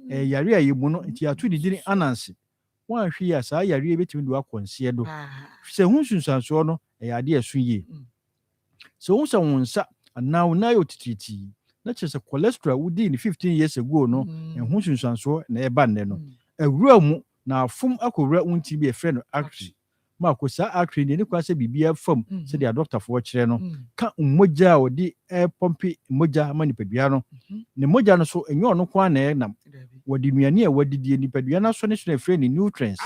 yare aye mu no nti atu didiri anansi wan hwe ya sa yare betimi do akonse do se hunsunsanso no ade asu ye so hunsa wonsa now na yo tititi na chese cholesterol wudi ni 15 years ago no hunsunsanso na eba nne no awura mu na afum akowura unti bi e friend no actually ma ko sa akre ni kwa se bibia fam se dia doctor fo kire no ka mmoja odi pompi mmoja ma nipadua no ne mmoja no so enyo no kwa na enam wodi nuane a wadidie nipadua na so ne so na frɛ ni nutrients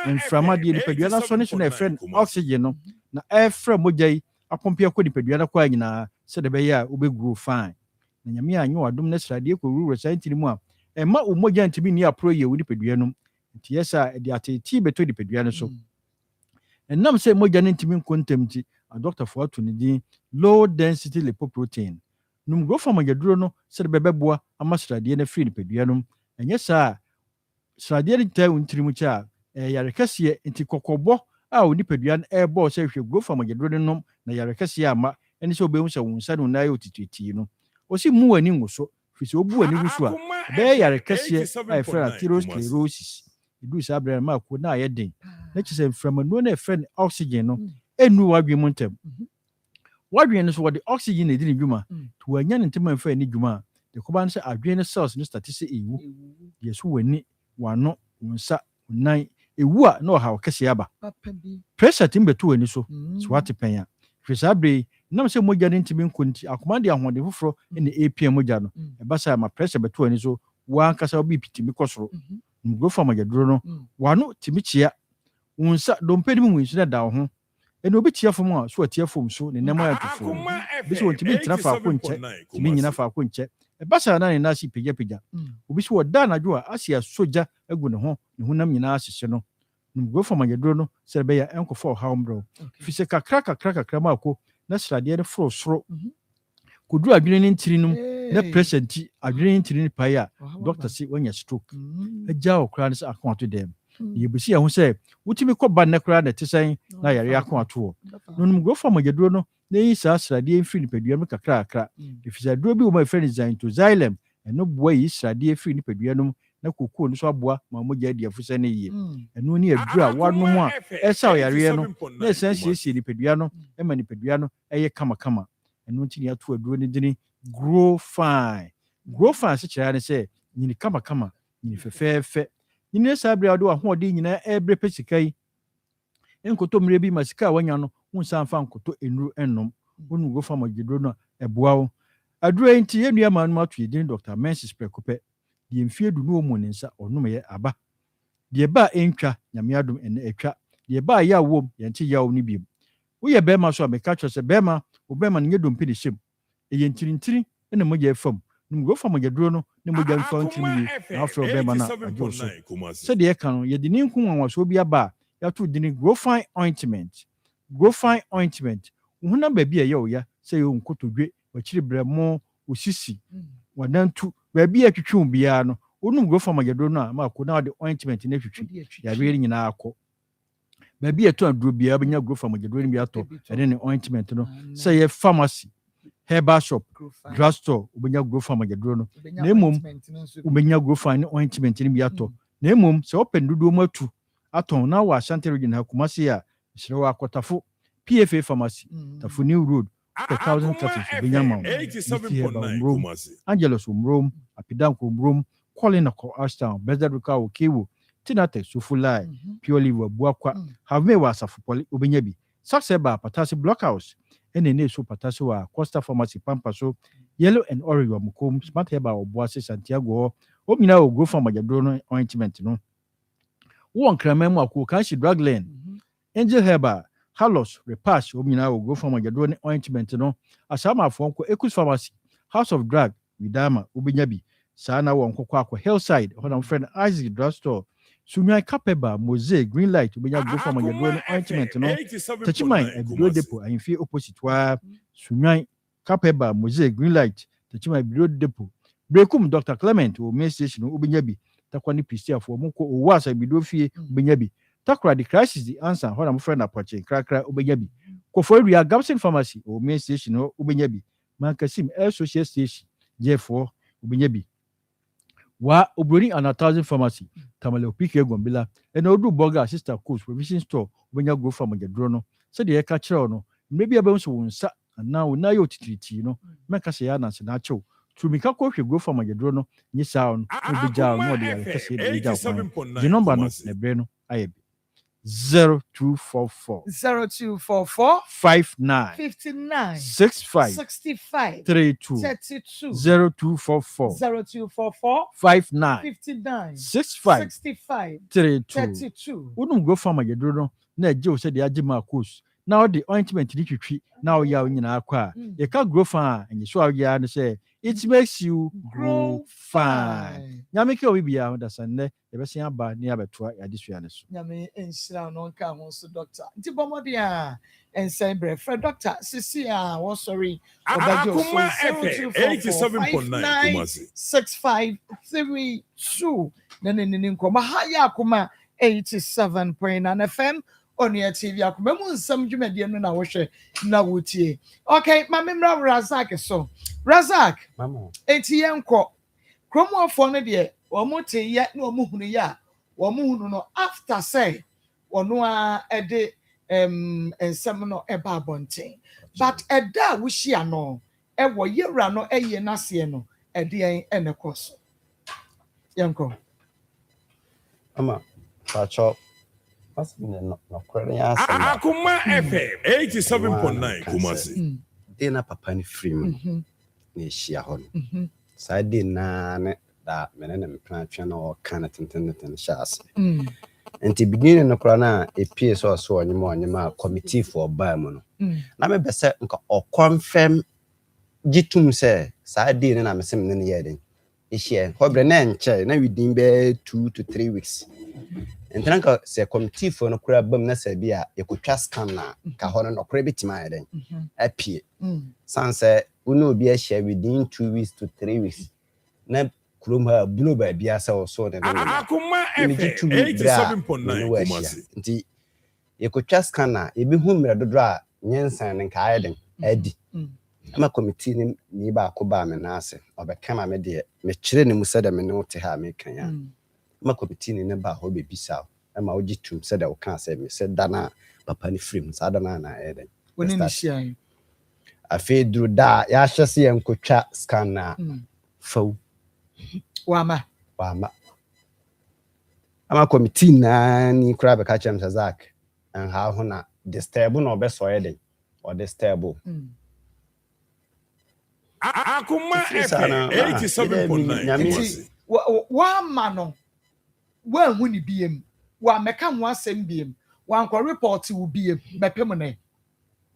inframa die nipadua na so ne so na frɛ oxygen no na frɛ mmoja yi apompi akɔ nipadua na kwa nyina se de be ya obegrow fine na nyame anyo wadom na srade ko ruru science mu a ma mmoja ntimi ni apro ye wodi nipadua no nti yesa de ateti beto nipadua no so enam se mmoja no ntimi nkontem ti a doctor for to ne din low density lipoprotein num go from agaduro no se de bebeboa ama srade na free nipadua no enye sa srade nta untirimu cha yare kase nti kokobo a onipadua no bo se hwe go from agaduro no na yare kase ama eni se obehu se wonsa no na ayo tititi no osi mu ani nguso fisi obu ani nguso a be yare kase efra atherosclerosis edu sa abra ma ko na ayeden na chise mframanu na efra oxygen no enu wadwe mu ntem wadwe no so wode oxygen edi ni dwuma to wanya ne ntem efra ni dwuma de ko ban se adwe ne cells no statise ewu de so wani wano wonsa nan ewu a na oha kase aba pressure timbeto wani so swati penya fisa abre nam se moja ne ntimi nkonti akomande ahode foforo ne APM moja no ebasa ma pressure beto wani so wa nkasa obi pitimi kosoro ngo fa magaduro no wano timichia unsa dompedi mu nsu da ho eno obi tia fom a so atia fom so ne nema yatofo bi so ntimi trafa ko nche timi nyina fa ko nche ebasa na ne nasi pegya obi so da na dwo a asia soja agu ne ho ne hunam nyina asese no ngo fa magaduro no se be ya enkofo hawmbro fise kakra mako na srade ne foro soro kudu adwene ne ntiri num na pressure nti adwene ne ntiri ne paya doctor say wanya stroke agya okra ne sa akwato dem yebusi ya ho say wutimi ko ba ne kra na tisen na yare akwato no num go fa magaduro no na yi sa srade mfiri ne padua no kakra efisa duro bi wo ma fere zanto xylem eno boa yi srade mfiri ne padua no na kokoo no so aboa ma mogya dia fusa ne yie eno ni aduru a wanom a esa yare no na esansie ne padua no ema ne padua no eye kama eno nti ni ato aduro ne dini grow fine se kira ne se nyini kama nyini fefefe nyini sa abria do ahode nyina ebre pesikai enkoto mre bi masika wanya no unsa mfa nkoto enuru ennom wonu go fama gidro no eboawo aduro nti yenua ma no ato yedin Dr. Mensis Prekope die mfie du no mu ne nsa onom ye aba die ba entwa nyame adom ene etwa die ba ya wom yenti yawo ni biem wo ye bema so ameka cho se bema obema ne dompe de hyem eye ntiri ene mogya fam num go fam mogya no ne mogya mfa ntiri na afro obema na ajo so se de eka no ye de ni nku wanwa so bi aba ya to de ni grow fine ointment uhuna ba bi ye ya se yo nkotodwe wakiri bremo osisi wadantu ba bi atwetwe bia no onum grow fam mogya no a ma ko na de ointment na twetwe ya be nyina akọ ba bi eto aduro bia benya grow fam mogya no bi ato ene ne ointment no se ye pharmacy herbal shop drugstore ubenya grow fam mogya no na emom ubenya grow fam ne ointment ni bi ato na emom se open dudu mu atu aton na wa Ashanti region Hakumasi a Shrewa Akotafo PFA pharmacy Tafu New Road 1030 Benyama Angelos Umrom Apidanko Umrom calling ako Ashtown Bezaruka Okewo Tinate Sufulai Pure Liver Buakwa have me wa Safupoli Ubenyabi Sakseba Patasi Blockhouse ene so Patasi wa Costa Pharmacy Pampaso Yellow and Orange wa Mukom Smart Heba Obuasi Santiago Omina o go from Majadrono ointment no won kramem akwo kanshi drugland Angel Heba Halos Repash omina o go from Majadrono ointment no asama afon ko Ekus Pharmacy House of Drug Widama Ubenyabi sana won kokwa akwa Hillside honam friend Isaac Drugstore Sunyan Kapeba Mosaic Greenlight Ubenya go from Majadrono ointment no Tachiman Ebro Depot ahimfie opposite wa Sunyan Kapeba Mosaic Greenlight Tachiman Ebro Depot Brekum Dr. Clement o main station Ubenyabi takwani Pristia for Moko o wasa bidofie Ubenyabi takra the crisis the answer honam friend apoche krakra Ubenyabi Koforia Gamson Pharmacy o main station Ubenyabi Mankasim Associate Station J4 Ubenyabi wa Obroni and 1000 Pharmacy Tamale Opike Gombila and Odu Burger Sister Coast Provision Store Ubenya go from Majadrono said the catcher no maybe about so unsa and now na yo tititi no meka se ya na se na cho Tumika ko hwe go from Majadrono ni sound Ubija no de kase de ja the number no ne bre no ayebi 0244 0244 59 59 65 65 32 32 0244 0244 59 59 65 65 32 32 wonum go farm yedro no na agye wo se de agye ma course na o de ointment ni twitwi na o ya o nyina akwa ye ka grow fan enye so ya no say it makes you grow fine nyame ke obi bia ho da sanne ye be sen aba ni abetoa ya disua ne so nyame enshira no nka ho so doctor nti bomode a Nsem bre fred doctor sisi a wo sorry Akoma FM 87.9 Kumasi 6532 na nkoma ha ya Akoma 87.9 FM on your TV Akoma mu nsam dwumade no na wo hwe na wotie okay mame mra Razak so Razak mama enti yenko kromofo no de wo mote ye na wo hunu ya wo hunu no after say ono a ede ensem no eba abonten but eda wo hia no ewo yewra no eye nase no ede en enekoso yenko mama pacho no kwere ya asem Akoma FM 87.9 Kumasi de na papa ni free mu na ehia ho no sa de na ne da menene mpran twa na o kana tenten shase enti beginning no kora na epie so onyema committee for ba mu no na me bese nka o confirm gitum se sa de ne na mesem ne ye den ehia hobre na enche na within be 2 to 3 weeks entranka se committee for no kora bam na se bia ekotwa scan na ka ho no kora betima ye den apie sanse unu obi ehia within 2 weeks to 3 weeks na kuroma bulo ba bia se o so de Akoma FM 87.9 Kumasi nti ekotwa scan na ebi hu mre dodo a nyensan ne ka ye den adi ama committee ni ba ko ba me na ase obekama me de me kire ne musa de me ne wote ha me kan ya ma committee ne ba ho be bisa ama ogi tum se de wo kan se me se dana papa ni frame sa dana na eden woni ni hia afi dru da ya hyese ye nkotwa scan na faw wama ama committee na ni kra be ka chem Zak en ha ho na disturb no obeso eden or disturb Akoma FM 87.9 Kumasi wa mano wa hu ni biem wa meka ho asem biem wa nko report wo biem bepem ne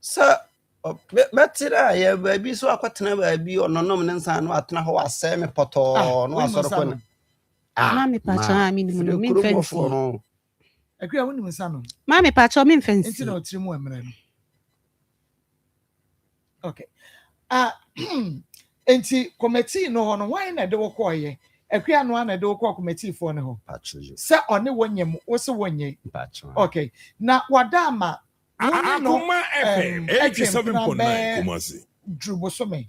sa betira ya baby so akwatena baby ononom ne nsan no atena ho asɛ me poto no asɔre ko ma me pacha mi ni mo mi fancy akua woni mo sano ma me pacha mi fancy enti na otiri mu emre no okay enti committee no ho no why na de wo koye akua no na de wo ko committee fo ne ho se one wonyem wo se wonye okay na wadama Akoma FM 87.9 Kumasi drubo so me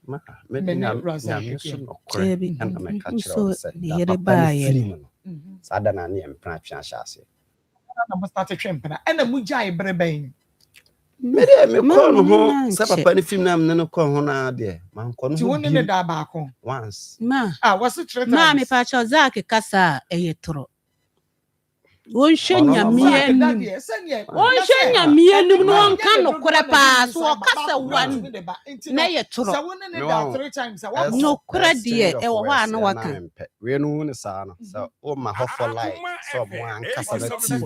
ma me Razak chebi and me catch so say yere ba ye sada na ne mpra twa hyase na mo start twempena ena mu jai breben me ko no ho sa papa ni film na me no ko ho na de man ko no ti woni ne da ba ko once was it threat ma me pacha Zak kasa eyetro wonhwe nyamie nim no nka no kore pa so kasa wan na ye toro no kore de e wo ha na waka we no ne sa no so o ma ho for life so mo an kasa na TV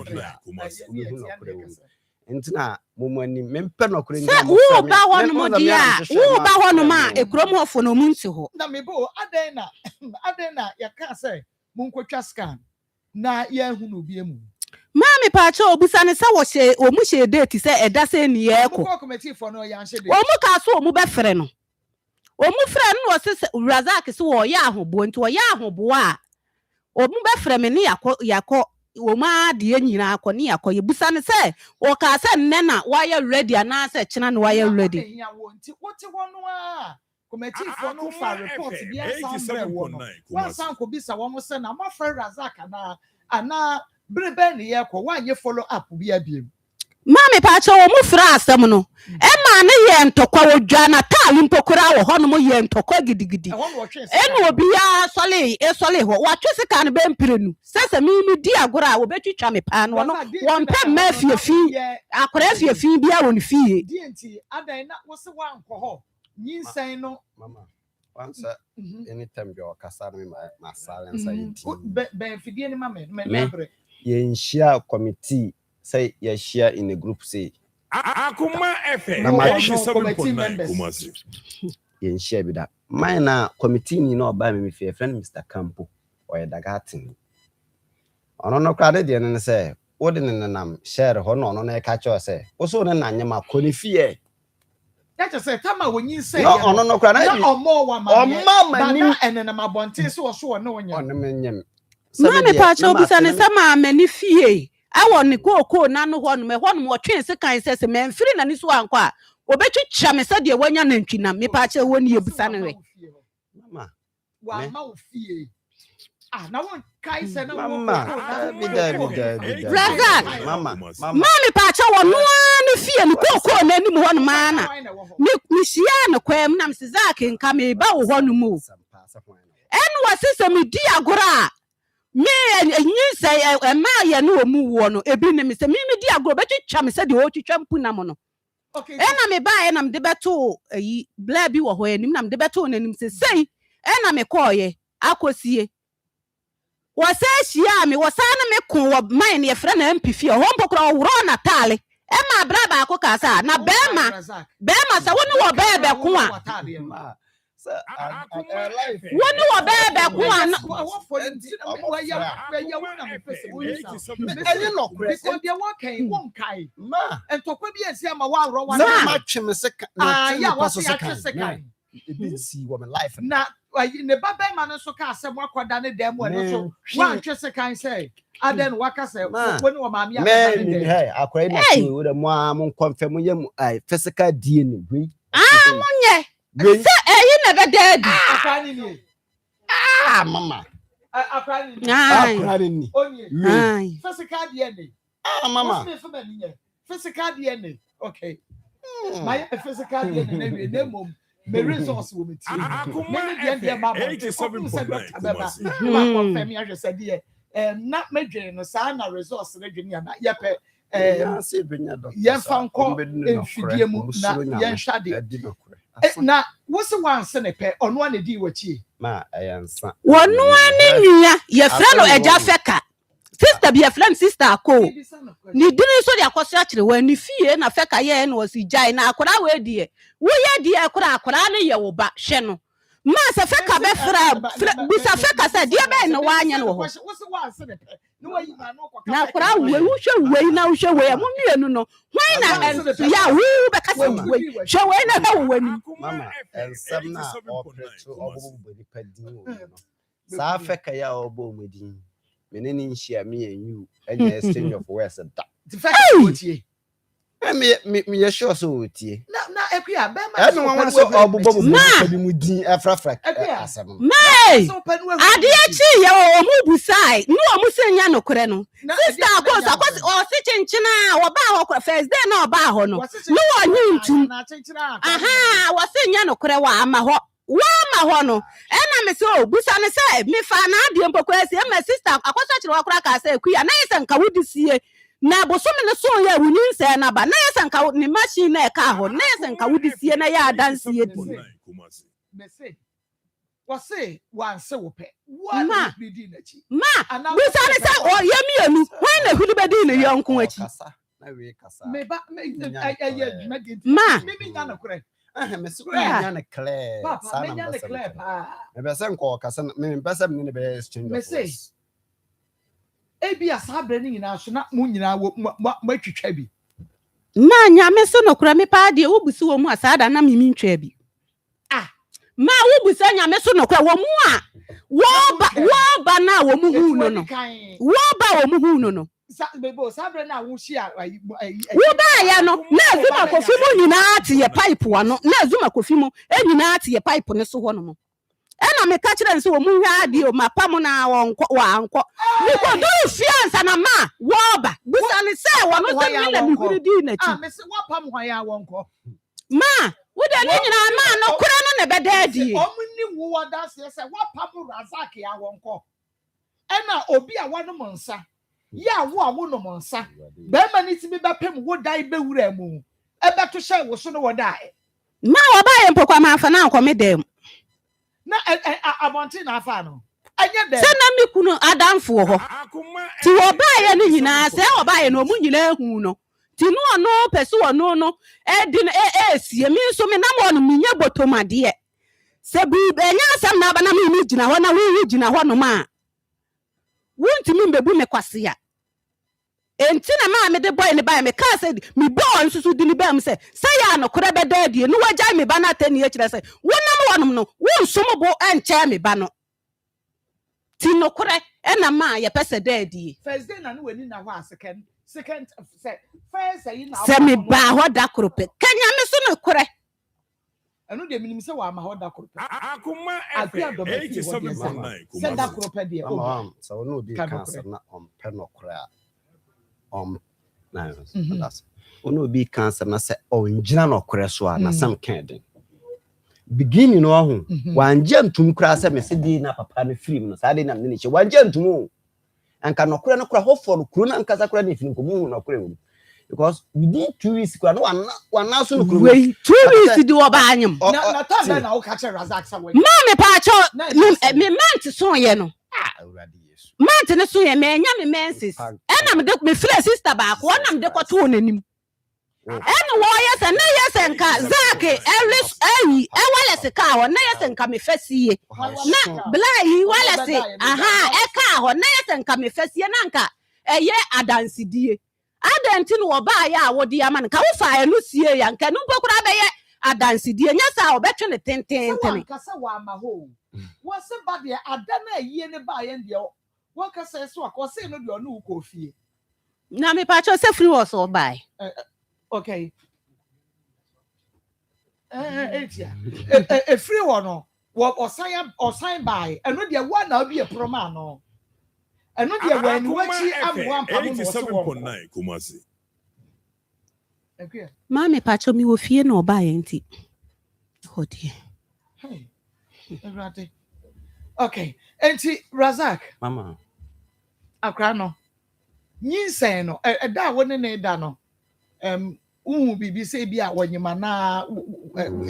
entina momani mempe no kore nga mo wo ba hono mo dia wo ba hono ma ekrom hofo no mu nti ho na me bo aden na ya ka say munkotwa scan na ye hu no bie mu Mami pacha obusa ne sa wo hye o mu hye date se eda se ni ye ko ko committee for no ya hye date o mu ka so o mu be frɛ no o mu frɛ no se Razak se wo ya ahobo nti wo ya ahobo a o mu be frɛ me ne yakɔ o ma de nyina akɔ ne yakɔ ye busa ne se o ka se nne na wa ya ready ana se kyena ne wa ya ready nti wote wono a committee for no for report bia sambre wo no wan san ko bisa wo mo se na ma frɛ Razak ana brebe ne ye ko wan ye follow up bia biem Mami pacho wo mu fra asem no. E ma ne ye ntokwa wodwa na tali mpokura wo ho no mo ye ntokwa gidigidi. Enu obi ya sole ho. Wa twese kan be mpirenu. Sese mi di agora wo betwitwa me pa no no. Won pe ma fie akora fie bia won fie. Di enti adan na wo se wa nkọ ho. Nyinsan no mama. Once anytime you kasa me my silence ben fidie ni mama me ye share committee say ye share in a group say Akoma FM na my committee members ye share be that mine na committee ni no ba me friend Mr. Campo or Dagatin ono no kwade de ne say wo de ne nam share ho no no na e ka cho say wo so ne na nyama koni fie just say tama when you say no kra na omo wa ma ni enena mabonte so no nya ono menyem Mami pacho bisa ne sama amani fie awo ne koko na no ho no me ho no wo twen se kan se me mfiri na ni so anko a obetwitwa me se de wanya na ntwina me pacho wo ne ebusa ne we mama wa ma wo fie na won kai se na wo mama Mami pacho wo no ne fie ne koko na anim ho no ma na me sia ne kwam na mse zake nka me ba wo ho no mu en wasise me di agora me enyi say ma ye no mu wo no ebi ne me se me di agoro betwitwa me se de o twitwa mpu na mo no okay na me ba na me de beto yi bla bi wo ho anim na me de beto na anim se sei na me koye akosie wasa hia me wasa na me ko wo man ye frɛ na mpifie ho mpokro woro na tale ma bra ba ko ka sa na bema sa woni wo ba be ko a woni wo bebe ko an wo for wa ya wona me pese wo eni no kure ko de wo kan won kai ma entokwa bi esi ama wa ro wa na twem se na ya wo se kan e bi si wo me life na ne baba ma no so ka asem akoda ne dem wo no so wa twe se kan say aden waka say woni wo ma me ya me ni hey akwai na so wo de mo a mon confirm yem ai physical DNA we monye se eyi na be dead akwani ni mama akwani ni onye physical DNA mama physical DNA okay my physical DNA na we na mom me resource wo meti me dey ma ba 87.9 ma confirm ya just dey na medwe no sa na resource na dwe ni na ye pe ye fanko enfidie mu na ye nhade na wose wanse ne pe ono na di wachi ma ayansa wono ani nua ye fra no eja feka sister be friend sister ako ni dini so de akoso akire wa ni fie na feka ye na wasi jai na akora we die wo ye die akora ne ye wo ba hwe no ma se feka be fra bisa feka se die be no wanya no ho wose wanse ne pe no wayi ma no kwa na akora we hwe na hwe we mo mienu no hwan na ya wo be kasa we hwe we na ha wo wani mama Nsem na operate obo body padin wo no sa feka ya obo modin menene nhia me enyu anya exchange of words da the fact otie me ye sure so otie na ekua be ma so wan so obobo bi mu din afrafra asem mai ade achi ye o mu busai no o mu senya no kore no sister akosa o si chinchina wo ba ho first day na o ba ho no no wo nyintum aha wo senya no kore wa ama ho no ena me so busa ne say me fa na ade mpokwa ase ma sister akosa chire wa kora ka say kuya na yesa nka wudi sie na bosomi ne so ya wunin se na ba na yesa nka ni machine na ka ho na yesa nka wudi sie na ya dansie di me say wase wanse wo pe wa bi di na chi ma busa ne say o ye mienu wan na hudi be di ne yonko achi na we kasa me ba ma me nya na kore me sukuru nya na clear sa na me clear pa me be se nko kasa me be se me ne be exchange me say ebi asabre ni nyina so na mu nyina matwitwa bi ma nya me se no kura me pa de wo busi wo mu asada na me ntwa bi ma wo busi nya me so no kura wo mu a wo ba na wo mu hu no wo ba wo mu hu no bebo sabre na wo hia wo ba ya no na azuma kofi mu nyina ate ye pipe wa no na azuma kofi mu nyina ate ye pipe ne so ho no mo na me catch them so mu hwa ade o mapam na wonko wanko me ko do fiansa na ma woba busa ne say wo no say na me huru di na chi me say wapam hwan ya wonko ma wo de ni nyina ma no kura no ne beda adi omni wo wada say wapam Razak ya wonko ena obi a wano monsa ya wo a wo no monsa be ma ni ti be bepem wo dai be wura mu ebe to hye wo so no wo dai ma wo ba ye mpokwa ma fa na nkome dem na abonti na afa no anya dem se na mi kunu adamfo ho ti wo ba ye ni nyina se wo ba ye no mu nyina hu no ti no no pese wo no di sie mi so me na mo no minya botomade e se bi enya asam na ba na mi gina ho na wi gina ho no ma wonti mi mbebu me kwase ya enti na ma me de boy ne ba me ka se mi boy nsusu di ni ba me se ya no kora be dadie no wagya me ba na tani e kire se wonam wonom no wonsom bo enche me ba no ti no kora e na ma ye pese dadie first day na no wani na ho second say first say na se me ba ho da krope kanya me so no kora anu de minim se wa ma ho da krope Akoma FM 87.9 se da krope de o so no bi cancer na on penokra that's ono bi cancer na se onjina no kore so na sam keden beginning no ho wanje ntum kura se me se di na papa no film no sa de na ne che wanje ntum o anka no kura ho for kuro na anka sa kura ne film ko mu no kura mu because within 2 weeks kura no wana so no kuro wait 2 weeks di oba anyam na ta na o ka che Razak sa we ma me pa cho me mant so ye no mant ne so ye me nya me menses na me de me frɛ sister ba ko na me de kwato nanim ene wo yes na yes nka Zak Ellis wala se ka ho na yes nka me fasie na blai wala se aha e ka ho na yes nka me fasie na nka eye adansidie adanti no wo ba ya wo di ama nka wo fa enu sie ya nka no pokura be ye adansidie nya sa obetwe ne tenten nka sa wa ma ho wo se ba de adana yie ne ba ye de wo ka se so akose no de onu ko fie na me pa cho se free was all by okay free one no wo osan by eno de wa na be proma no eno de wa ni wachi amwa mpamo no so 87.9 Kumasi ma me pa cho mi wo fie na oba ye nti hodie hey okay enti Razak mama akra no nyinsen no da wo ne da no bibi say bi a wonyima na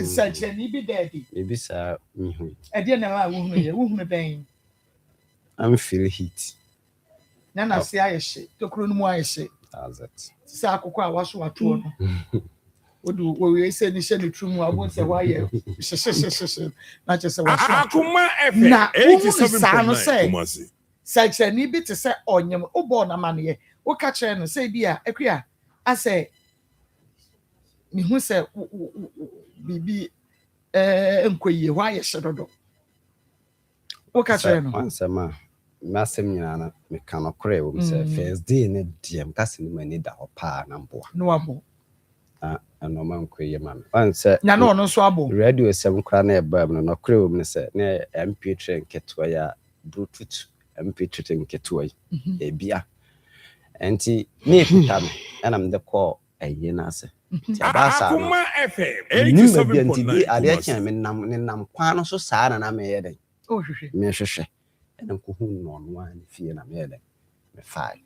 search ni bi daddy bibi sa mi hu de na wa wo hu den I'm feel heat na se ayehye tokro no mu ayehye that's it se akoko a waso wato no odu we say ni she ni trumu abo se wa ye na che se waso Akoma FM 87.9 Kumasi search ni bi te se onyem obo na mane wo ka kire no say bi a akua ase mi hu se bibi enkoye wa ye hyedodo wo ka kire no ansema masem nyina na me kan kore wo se first day ne diem ka se ni mani da opa na mboa no abo no man koye man anse nya no no so abo radio 7 kra na eba no kore wo se ne mp3 nketo ya bluetooth mp3 nketo yi ebia enti me pita me na me de call eye na ase Akoma FM 87.9 ade achen me nam kwa no so saa na me ye den me hwehwe ena ko hu no no an fie na me ye den me file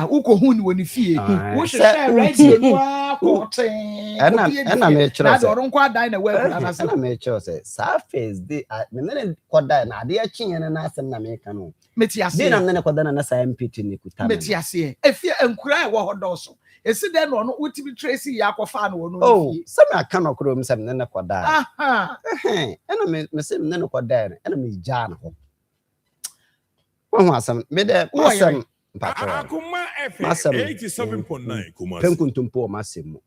uko hu ni woni fie wo hwehwe radio no akote ena me chiro na do nkwa dan na wa kula na se na me chiro se saa first day me ne koda na ade achen na asem na me ka no metiase de na ne koda na saa mpt ni kuta metiase efie enkura e wo hodoso esi den no utimi tracy ya kofa na wo no fie some aka no kro msem ne koda aha ena me se ne koda ena me ja na ho wo asem me de asem Akoma FM 87.9 Kumasi penkuntumpo masem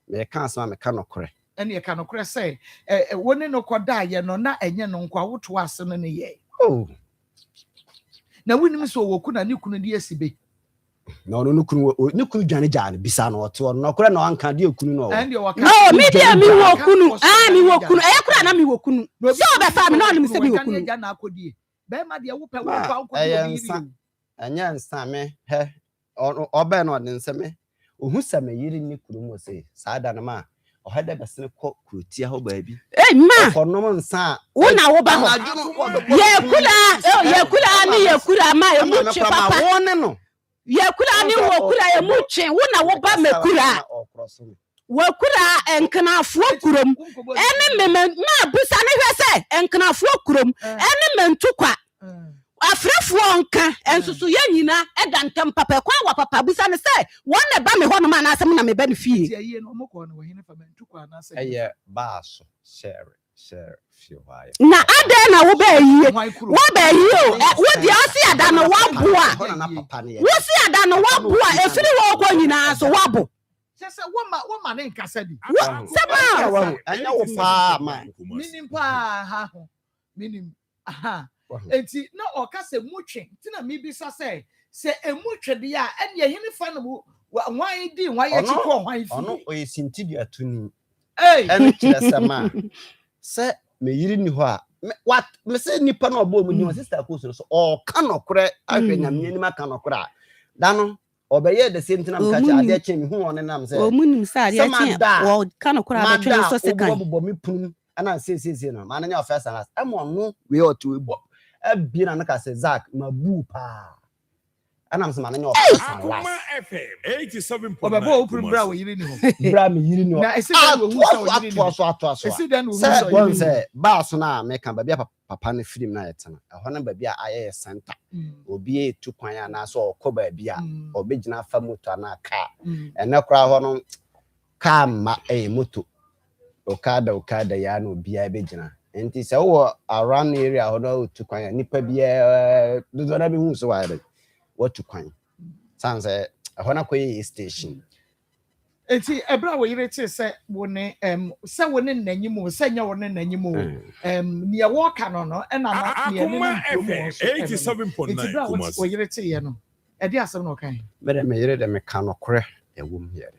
me ka asem me ka no kore ene ye ka no kore say woni no koda ye no na enye no nkwa woto ase no ne ye na wonim so woku na ne kunu de asibe No kunu jani bisa no to no kura no anka de kunu no. No me dia mi wo kunu. Mi wo kunu. E kura na mi wo kunu. So be fa me no ni se mi wo kunu. Be ma de wo pe wo fa ko yiri. Anya nsa me he obe no de nsa me. Ohu sa me yiri ni kunu mo se. Sa da na ma. O hada besene ko kurutia ho ba bi. Ma. Ko no nsa. Wo na wo ba ho. Ye kula ma e mu che papa. Won no. Ye kula ni wo kula e mu che wo na wo ba me kula. Wo kula enkanafo kurom. Ene ma busa ne hwese enkanafo kurom. Ene mentukwa. Afrefo nka ensusu ye nyina edantem papa kwa wa papa busa ne se won na ba me ho no ma na asem na me ba ne fie. Ye no moko no hene fa mentukwa na se. Eye baaso share feel why. Na ade na wo ba yi. Wo ba yi o. Wo di asi ada no wa boa. Wo si ada no wa boa efiri wo ko nyina so wa bo. Sese wo ma ne nkasa di. Sema. Anya wo pa ma. Minim pa ha ho. Minim. Aha. Enti na okase mutwe. Ti na mi bisa se emutwe de a ene hene fa no wan di wan ye chiko wan fi. Ono o yesinti di atuni. Ene chesema. Se me yiri ni ho a what me se nipa na obo mu ni sister ko so o ka no kore ahwenya me ni maka no kore da no obeye the same thing am ka cha ade chen hu one nam se o munim sa ade chen wo ka no kore ade chen so se kan bo me punum ana se no ma na nya officer na am onu we otu ebo abi na ka se Zack mabu pa ana se ma na nya officer Akoma FM 87.9 obebo opuru bra wo yiri ni ho bra me yiri ni ho na ese dan wo hu sa wo yiri ni ato ese dan wo hu sa wo yiri se ba so na me kan ba bia papa na film na yetena ehọ na ba bia aye center obi e tu kwan na so okoba bia obegina fa moto na ka ene kra ho no ka ma moto okada ya na obi a begina enti se wo around area ho no tu kwan nipa bia do na be hu so wa what to kwan sanse ehọ na koye station enti ebra wo yire ti se woni se woni nanyimu se nya woni nanyimu ne wo ka no no e na na ne Akoma FM 87.9 Kumasi wo yire ti ye no e di asem no kan me yire de me ka no kore e wom yere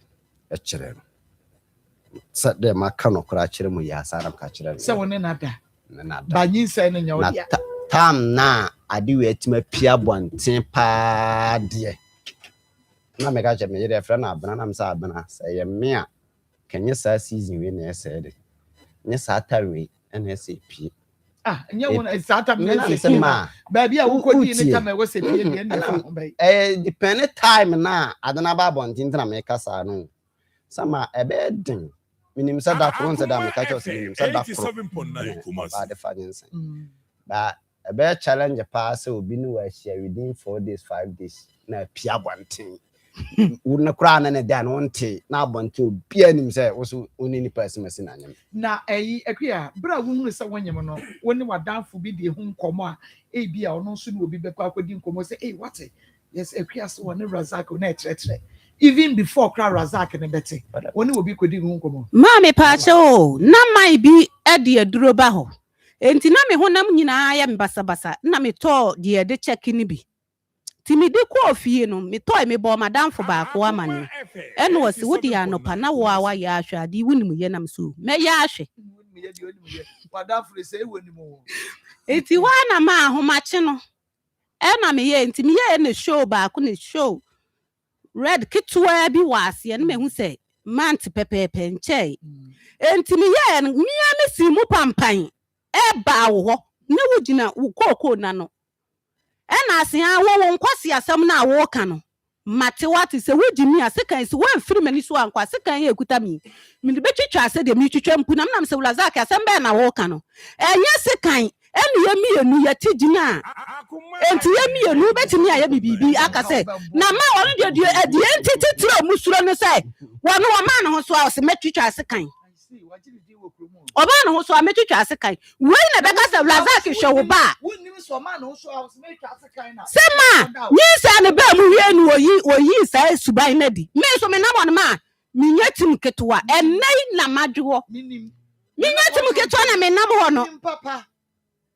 e kire no se de ma ka no kore a kire mu ya saram ka kire se woni nada ba nyin se ne nya wo dia tam na ade we atima pia bonten pa de na me ga je me yire fra na abana na msa abana se ye me a kenye sa season we na ese de nye sa tawe na ese pie nye wona sa ta me na se ma ba bia wo ko di ne kama wo se pie de na fa be depend time na adana ba bonten na me kasa no sama ebe den minim sa da front da me ka cho se minim sa da front 87.9 Kumasi ba de fa nyense ba ebe challenge pass obi ni wa share within 4 days 5 days na pia bonten una kra na ne dan wonte na bonte obi anim se wo so oni ni person masi na nyam na akua bra wo hunu se wonyem no woni wadanfo bi de hu nkomo a bi a ono so ni obi be kwa akodi nkomo se what yes akua so woni Razak na etrere even before kra Razak ne bete woni obi kodi hu nkomo ma me pa che o na mai bi e de aduro ba ho enti na me honam nyina ya mbasabasa na me to de de check ni bi timi di ko fie no me to me bo madam fo ba ko amane ene wose wodi anopa na wo awa ya ahwe ade wunimu ye nam so me ya ahwe madam fo se wonimu enti wa na ma ahomache no na me ye enti me ye na show ba ko na show red kitwa bi wase ne me hu se mant pepepe nche enti me ye me si mu pampan ba wo ne wogina wo kokko na no ena ase a wo nkwasi asem na wo ka no mate wati se wogimi asekan se wan firi mani so ankwa asekan ye ekuta mi de betwitwa ase de mi twitwa mpu nam se Razak asem be na wo ka no enye sekan ene ye mienu ye tigina enti ye mienu betimi aye bibibi aka se na ma wonu de entititire musuro no se wonu wa ma no ho so a se metwitwa asekan oba no ho so ametwitwa asekan we na beka se Razak hwe ba wonni so ma no so a se metwitwa asekan na sema nyisa ne ba mu wie nu oyi sa suban na di me so me na mo ma minyatim ketwa enai na madwo minyatim ketwa na me na mo no papa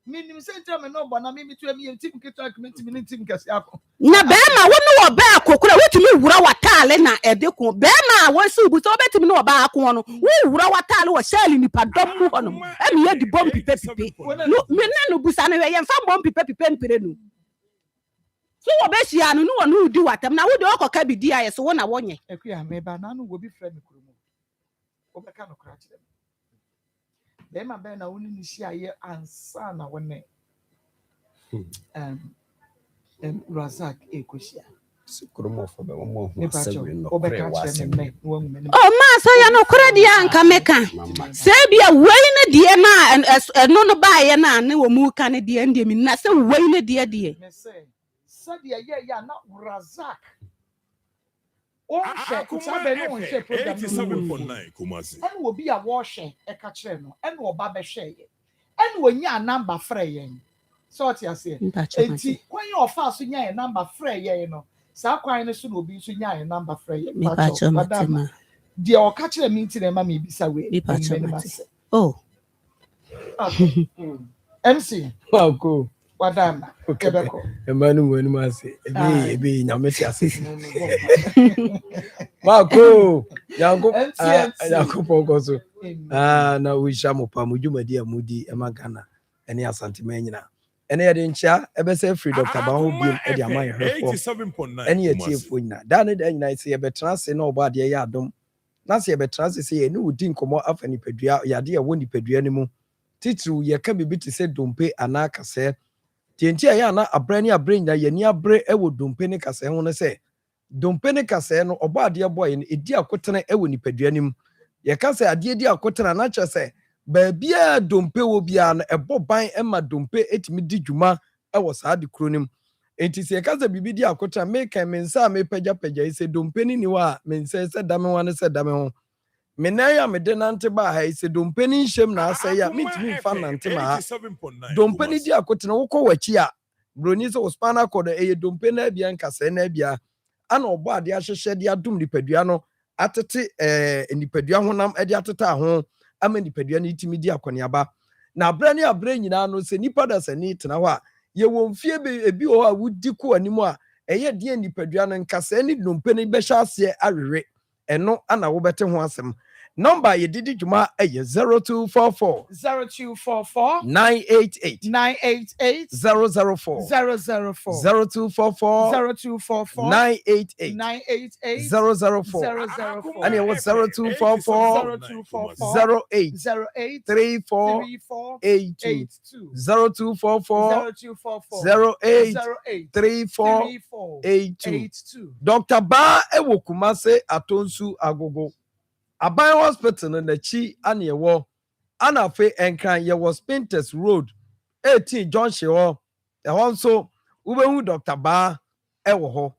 Minim sentra me no bona me to me team keto committee me team kase akọ. Na bema wo no oba akokura wetumi wura watale na edeko bema wo si ubu so betimi no oba akọ no wo wura watale wo shali nipa dom mu hono emi ye di bomb pipe no me na no busa no ye mfa bomb pipe mpire no so wo be hia no no no di watam na wo de okoka bi di aye so wo na wonye Ekuya me ba na no wo bi frɛ me kuromo wo be ka no kra kyerɛ bema be na woni ni hia ye ansa na wone Razak ekoshia Kuromo for the one who oh ma so ya no kora dia anka meka se bia wei ne die na no no ba ye na ne wo mu ka ne die ndie mi na se wei ne die die me say sadia ye ya na Razak on hwe kusabe no on hwe program 87.9 Kumasi en wo bi a wo hwe e ka kire no en wo ba be hwe ye en wo nya number frɛ yen so what you say enti when you offer so nya number frɛ ye no sa kwan ne so no obi so nya number frɛ ye madam dia o ka kire mi nti na ma me bisa we oh MC Wako madam kebeko emanu wenu mase ebe nyameti ase Wako yanko pokoso na wisha mo pa mujumadi amudi emagana ene asante manyina ene yede ncha ebese free Dr. Baho bi e dia man hwefo 87.9 ene yetiefo nyina da ne da nyina ise ye betra se na obo ade ya adom na se ye betra se ye ne udi nkomo afa nipadua yade ye wo nipadua ne mu titru ye ka bibi te se dompe ana kase tienti ya na abrani abrenya ye ni abre e wo dompe ne kase ho ne se dompe ne kase no obo ade boy ne edi akotene e wo nipadua ne mu ye ka se ade edi akotene na che se baabia dompe wo bia na ebo ban ema dompe etimi di dwuma e wo saa de kronim enti se kaza bibi di akota meka mensa me pagya ise dompe ni wa mensa se dame wa ne se dame ho menaya me de nante ba ha ise dompe ni hyem na asa ya mitimi fa nante ma ha dompe ni di akota na wokọ wachi a broni se ospana kodo eye dompe na bia nkase na bia ana obo ade ahyehye de adum nipadua no atete nipadua honam de ateta ho ama nipadua no itimi di akoniaba na abrani abre nyina no se nipa da sani tena ho a ye wo mfie ebi ho a wudi ko animu a eye de nipadua no nkasa ni dompe ni be hya ase awere eno ana wo bete ho asem number ye didi dwuma eye 0244 988 004 988 004 and it was 0244 08 3482 0244 08 3482 Dr. Ba ewo Kumase Atonsu Agogo Abai Hospital na chi ane ewo ana fe enkran ye was Spinters Road 18 John Sheho nso ubehu Dr. Ba ewo ho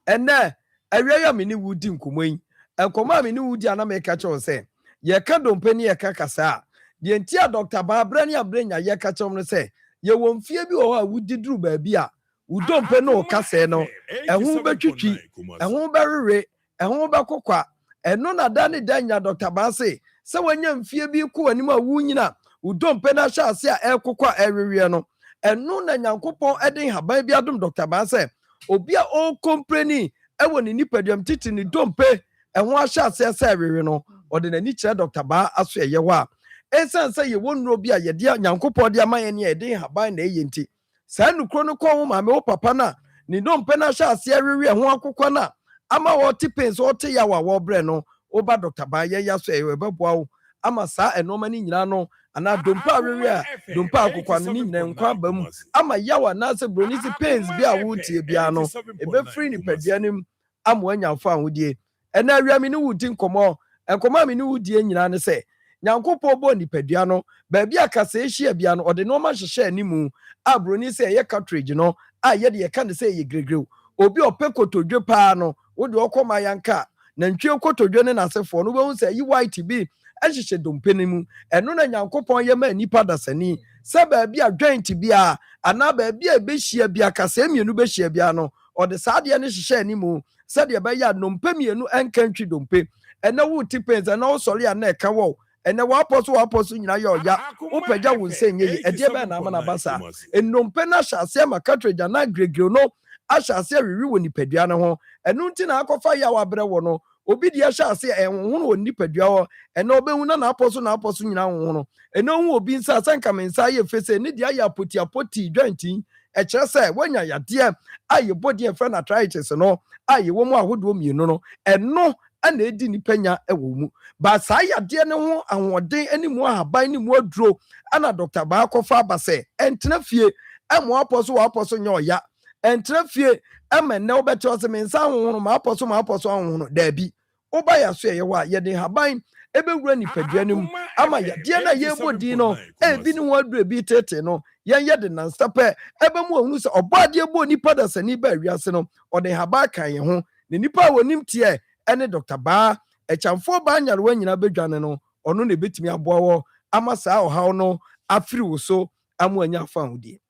ene awiya me ni wudi nkomoyin enkoma me ni wudi ana me ka che se ye ka dompe ni ye ka kasa de ntia Dr. Ba brani abrenya ye ka che no se ye wo mfie bi ho a wudi duru ba bi a udompe no kasa no ehu betwitwi ehu berere ehu bekokwa eno na dani danya Dr. Ba se wanya mfie bi ko anim a wunyina udompe na hya ase a ekokwa erewe no eno na nyankopon eden haban bi adom Dr. Ba se obi a o complaini ewo ni nipaduam titi ni dompe eho ahya ase ase erewe no ode na ni kire Dr. Ba aso eye ho a esanse ye wonro bi a ye de nyankopon de amaye ne eden haban na eyenti saa nukro no ko ho ma me wo papa na ni dompe na hya ase erewe ho akokwa na ama wo tipens wo te ya wa wo bre no oba Dr. Ba ye ya so e beboa wo ama saa enoma ni nyina no ana dompa awewe a dompa akokwa no ni nyina nkwa bam ama yawa na se broni si pens bi a wo tie bia no e be free ni padua nim ama anyafo ahodie ena awia me ni wudi nkomo enkoma me ni wudi nyina ne se nyankopɔ bo ni padua no ba bia kasa ehia bia no ode no ma hyehye animu a broni se ye cartridge no a ye de ye ka ne se ye gregrew obi opekotodwe pa no wo de okoma yanka na ntwe kotodwe ne nasefo no wo se yi white bi ehyehyɛ dompe ne mu eno na nyankopɔn ye ma nipa dasani se ba bia joint bia ana ba bia behia bia kasa mienu behia bia no ode saade ne hyehyɛ animu se de ba ya nompe mienu enka ntwi dompe ena wo tipens ena wo sori ana eka wo ene wapo so nyina ye oya upagya wo nsenye yi ede be na amana basa enompe na hyase ma cartridge na gregre no ahyase wiwi wo nipadua ne ho enu nti na akofa ya wabre wo no obi de ahyase enhono wo nipadua ho ene obehu na aposo nyina hono ene hu obi nsa sanka mensa ye fese ne dia ya poti dwanti ekere se wanya yade aye body efra na arthritis no aye wo mu ahodo mienu no eno ana edi nipanya ewo mu ba saa yade ne ho ahoden animu ahaban ni mu aduro ana Dr. Ba kofa abase entena fie emo aposo nya oya entena fie emene obete ose mensa hono ma aposo hono da bi oba ya so ye wa ye de haban ebewura nipadua nim ama yade na ye bodi no ebi ni ho aduro bi tete no ye de nansape ebemu ohunu se obade ebo nipa da sani ba wiase no ode haba kan ye ho ne nipa wonim tie ene Dr. Ba echamfo ba nyare wanyina bedwane no ono ne betimi aboa wo ama saa ohaw no afiri wo so amu anya afa hodi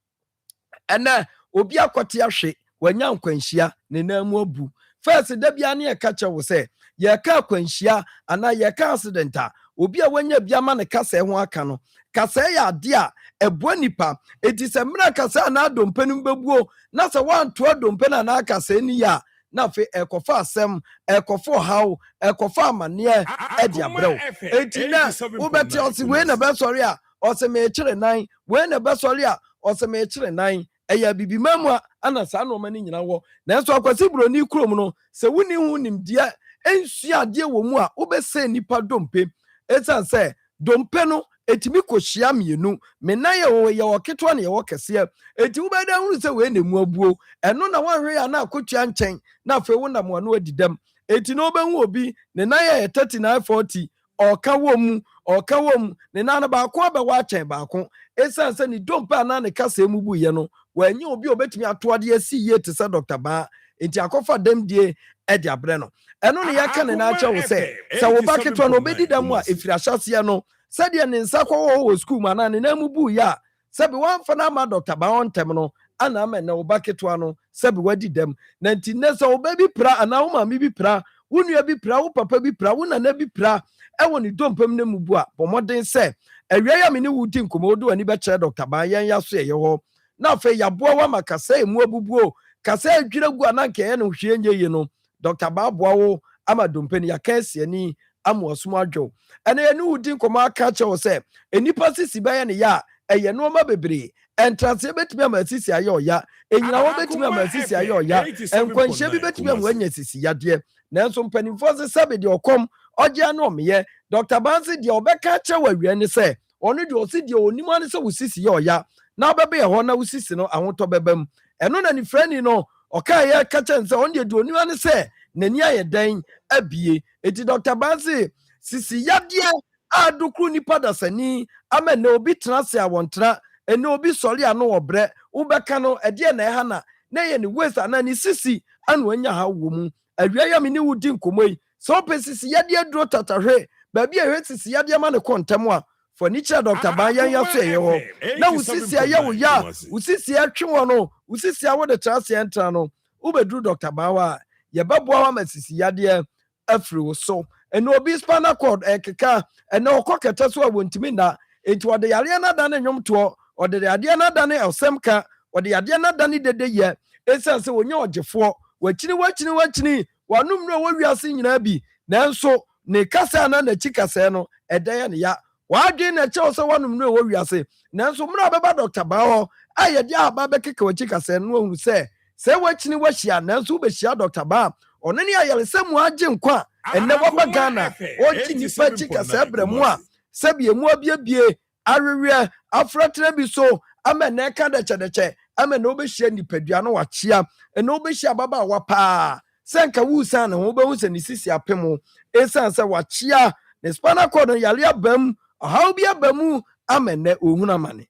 ene obi akote ahwe wanya nkwanhia ne namu abu first da bia ne ye ka che wo se ye ka kwanhia ana ye ka accidenta obi a wanya bia ma ne kasa ho aka no kasa ya ade a ebo nipa eti se mra kasa na adompe no bebuo na se wanto adompe na na kasa ni ya na fe ekofa asem ekofo haw ekofa amane edi abrew eti na ubeti osi we na be sori a osi me kire nan we na be sori a osi me kire nan eya bibi mamu ana sa no mani nyina wo na so akwasi broni krom no se wuni hu nimdia ensu ade wo mu a ubese nipa dompe etan se dompe no etimi kohyia mienu menan ye wo ketwa na ye wo kese eti wo beda hu se we na mu abuo eno na wanhwe ya na akotua nchen na fe wo na mo no adidam eti no be hu obi ne nan ye 39 40 oka wo mu ne nan ba ko ba wa chen ba ko esan se ni dompa na ne kasa mu bu ye no wanyi obi obetimi atoade asi ye te se Dr. Ba enti akofa dem die edi abre no eno ne yaka ne na acha wo se wo ba ketwa no obedi dam a efiri ahyase no sɛdeɛ ne nsa kɔ wɔ school ma na ne namu bu ya sɛbi wanfa na ma Dr. Ba on tem no ana ama na oba ketwa no sɛbi wadi dem na nti ne sɛ oba bi pra ana wo mami bi pra wo nua bi pra wo papa bi pra wo nana bi pra ɛwɔ ne dompam ne mu bu a bɔmɔden sɛ awia ya me ne wudi nkomo do ani bɛ kyerɛ Dr. Ba yɛn ya so yɛ hɔ na afei yaboa wa ma kasa emu abubuo kasa adwira gu ananka yɛ no hwie nye yi no Dr. Ba boa wo ama dompani ya kansiani ama osum adwo ene ye nu udi nkomo aka che wo se enipa sisi ba ye ne ya eye no ma bebre entrance betimi ama sisi aye oya enyina wo betimi ama sisi aye oya enkwanhye bi betimi ama anya sisi yade nanso mpanimfo se sabe de okom oje ano meye Dr. Bansi de obeka che wa wie ne se ono de osi de onim ane se wo sisi ye oya na obebe ye ho na wo sisi no ahoto bebam eno na ni frani no oka ye ka che nse on de onim ane se nani aye dan abie eti Dr. Bansi sisi yade adukru nipa dasani ama na obi trase awontra ene obi sori ano obre ubeka no ede na ehana na ye ni waste ana ni sisi anu anya ha wo mu awia ya me ni wudi nkomoi so pe sisi yade aduro tatahwe ba bia hwe sisi yade ma ne kontem a furniture Dr. Ba yan ya so ye ho na usisi aye wo ya usisi atwe wo no usisi awo de trase entra no ubedru Dr. Ba wa ye beboa wa masisi yade afri wo so eno obi spinal cord ekeka eno okoketa so abontimi na enti wode yare na da ne nwomto wode yade na da ne elsemka wode yade na da ne dede ye esense wonya ogefo wachini wanum no wawiase nyina bi nanso ne kasa na chikasa no edan ne ya wadwe na che so wanum no wawiase nanso mra beba Dr. Ba ho ayede aba bekeka wachikasa no hu se wachini wahia nanso behia Dr. Ba ono ne ayalesemu agye nkwa enne waba Ghana oji nipa chikasa abremu a sabie mu abiebie awewe afratra bi so ama na ka deche ama na obehia nipadua no wachia ene obehia baba wapa senka wusa na ho behu se ni sisi apemo esan se wachia ne spinal cord yale abam how bi abamu ama na ohuna mane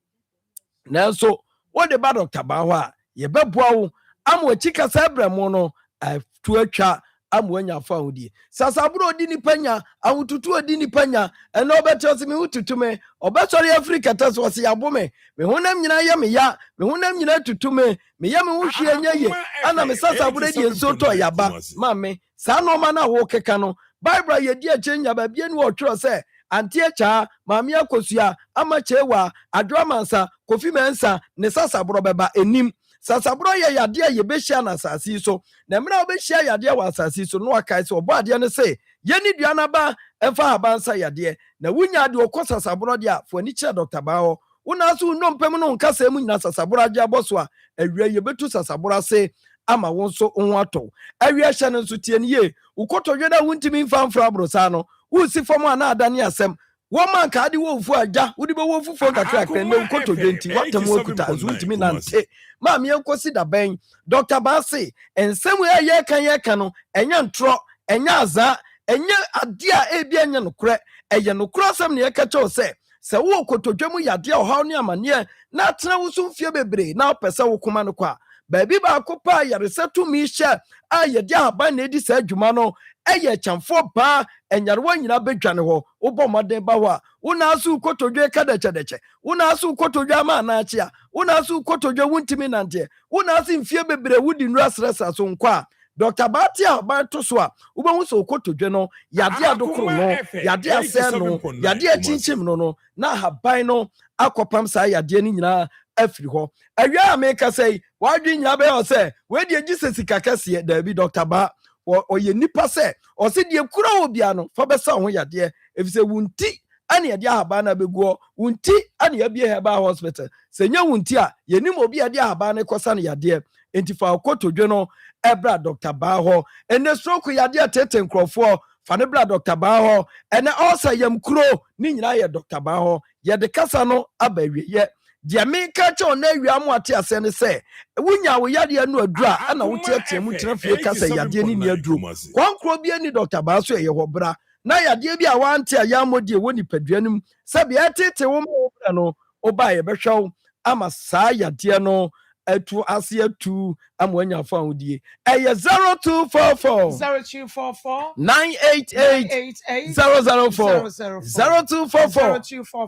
nanso wo de ba Dr. Ba ho a ye beboa wo ama chikasa abremu no atuatwa amwanya fa hodi sasaburo di nipanya awututu odi nipanya eno obetose me hututume obesori Africa taso wase yabome me honam nyina ye me ya me honam nyina tutume me ya me hwie enye ana me sasaburo di enso to yaba mame sa no ma na wo keka no Bible ye di achenya ba bie ni otwero se Antiecha, Mamia Kosia, Amachewa, Adramansa, Kofi Mensa, Nesasa Brobeba, Enim. Sasabro ya dia ye behia na asase so na mra obehia ya dia wa asase so no akai so obo ade ne se ye ni duana ba emfa abansa ya dia na wunya de okọ sasabro dia fo ani kire Dr. Baho una so no mpem no nkasa mu nyina sasabro ade aboso a awie ye betu sasabro ase ama won so onwo ato awie hye ne nso tie ne ye ukotodwe da wuntimi mfamfra abrosa no wusi fom ana adane asem woman ka ade wo fu aja wudi be wo fu fo kakra kra ne ukotodwe nti watam okuta azuntimi nante Mami enkosi da ben Dr. Basi ensem ye kan no enya ntro enya aza enya ade a ebi enya nokre eye nokro asem ne yeka cho se wo kotodwemu yade a ohaw ne amane na tena wo so mfie bebre na opese wo kuma no kwa baabi ba akopa yaresetu mi hye a yede aban na edi sa adwuma no eye chamfo ba enyarewa nyina bedwane ho wo bɔ moden ba ho a wona asu kotodwe kadachedeche wona asu kotodwe ama na achia wona asu kotodwe wuntimi nante wona asu mfie bebre wudi nura stressa so nkwa Dr. Batia ba to so a wo ba hu so kotodwe no yade adokoro no yade ase no yade achinchim no na haban no akopam sa yade ni nyina afiri ho awia ameka sei wadwe nyina be ho se we die Jesus kakase da bi Dr. Ba oye nipa se o se die kura obia no fa besa ho yade efise wunti ane yade ahaba na beguo wunti ane yabie heba hospital se nya wunti a yenim obi yade ahaba na kosa na yade enti fa kotodwe no ebra Dr. Baho ene stroke yade atete nkrofo fa ne bra Dr. Baho ene also yam kuro ni nyina ye Dr. Baho ye de kasa no abawie ye dia me ka che ona awia mo ate ase ne se wunya wo yade anu adura ana wo tietie mu tena fie kasa yade ni ni aduru kwankro bi ani Dr. Baho so ye ho bra na yade bi a wante ayamodi e woni paduanum sabi atete wo mo bra no oba ye behwew ama saa yade no atu ase atu amwanya fa hodie eye 0244 988 004 0244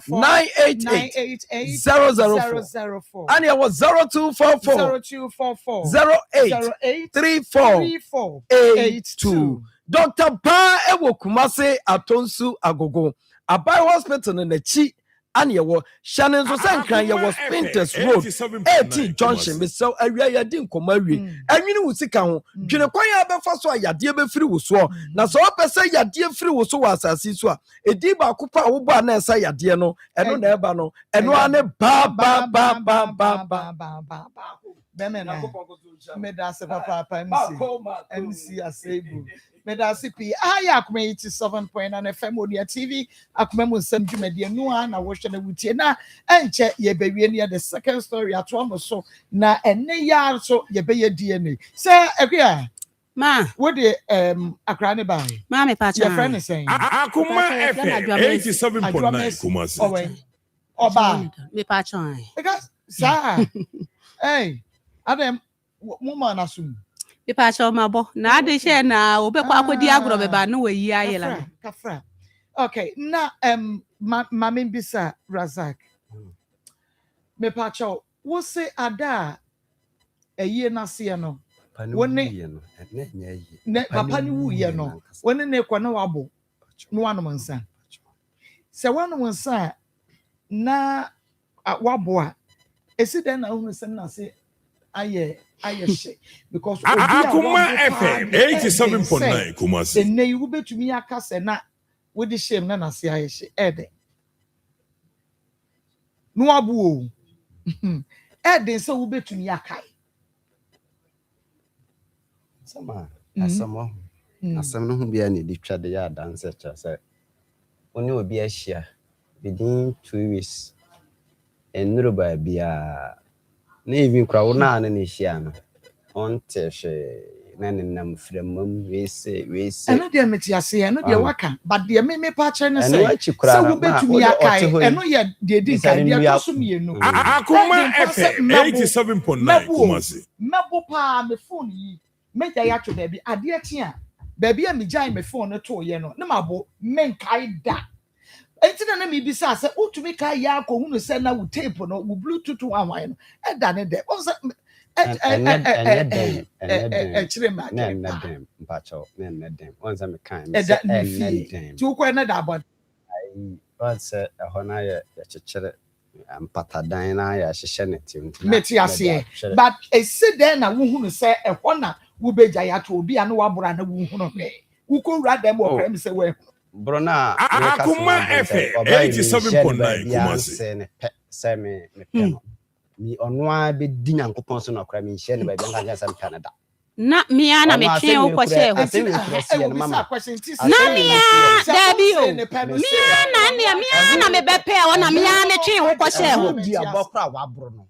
988 004 and it was 0244 08 34 82 Dr. Pa ewo Kumase Atonsu Agogo Abai Hospital na chi and ye wo Shannon so sankran ye was Spinters Road 80 Junction me so awia ye din komawie anwini wo sika ho dwene kwan ya befa so ayade be firi wo so na so opese yade firi wo so wasasi so a edi ba kopa wo ba na esa yade no eno na eba no eno ane ba Bemena medase papa MC Asebu medase pi aya akoma 87.9 FM Odia TV akoma mu nsem dwumade no a na wo hwe na wutie na enche ye bewie ne the second story ato am so na enne ya so ye be ye DNA se ekwa ma wo de akra ne ba ma me pa cha your friend is saying Akoma FM 87.9 Kumasi oba me pa cha because sa hey Adam mama na sum Ipa cho mabo na ade she na obekwa akodi agro beba no wayi ayela kafra okay na mama bisa Razak me pa cho wo se ada eye na se no woni ne papa ni wu ye no woni ne kwa na wabo no wanom nsa se wanom nsa na wabo a esi den na hu se na se aye she because Akoma FM 87.9 Kumasi the ne you betumi aka se na we di shame na se aye she ede no abu o ede se we betumi aka sama asamo asam no hu bia ne di twade ya dance cha se oni obi ahia within 2 weeks enuro ba bia na even crowd na ne hia no on teshe na ne nam framam we say eno de metiase eno de waka but de me pa che ne say se wo betumi akai eno ye de di kan de to mienu Akoma FM 87.9 Kumasi mebo pa me phone yi me ja ya to baby ade achi a baby a me jai me phone no to ye no na mabo men kai da entina na me bisa se utumi kai ya ko hunu se na wo tape no wo bluetooth wan no e da ne de o se chire ma na dem mpacho na dem onza me kan me dem ti ko na da bod once a honor ya chichere mpatadan na ya hyehyɛ ne tim. Meti ase. But e se den na wo hunu se e hɔ na wo begya ya to obi anu wabora na wo hunu hwe. Wo ko wura dem wo kra mi se we. Brona Akoma FM 87.9 Kumasi. Ne pe se me pe. Mi ono a be di Nyankopɔn so na kra mi hye ne ba bi nka se Canada. Na mia na me twen wo kwose ho. Na mia dabi o. Mia na me bepe o na mia ne twen wo kwose ho. Di abokra waboro no.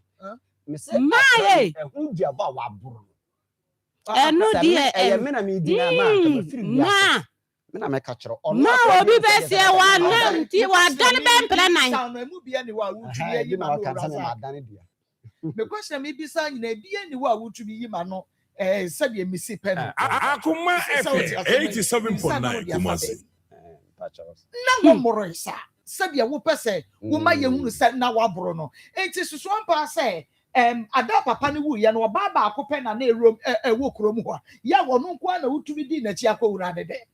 Me se Mae. Ehu di aba waboro no. Enu die me na me di na ma ka me firi bia. Ma. Me na me ka kyerɛ Ma obi be se wa na nti wa dan be mpre nan. Sound emu bia ni wa wutu bia yi ma no. Me question me bisa nyina bia ni wa wutu bi yi ma no. Sabi emisi pen. Akoma FM 87.9 Kumasi. Na wo moro isa. Sabi wo pese wo ma ye hunu se na waboro no. Enti susu ampa se ada papa ne wu ye no ba ba akopɛ na erom wo krom ho. Ya wo no nko na wutumi di na chi akowura de de.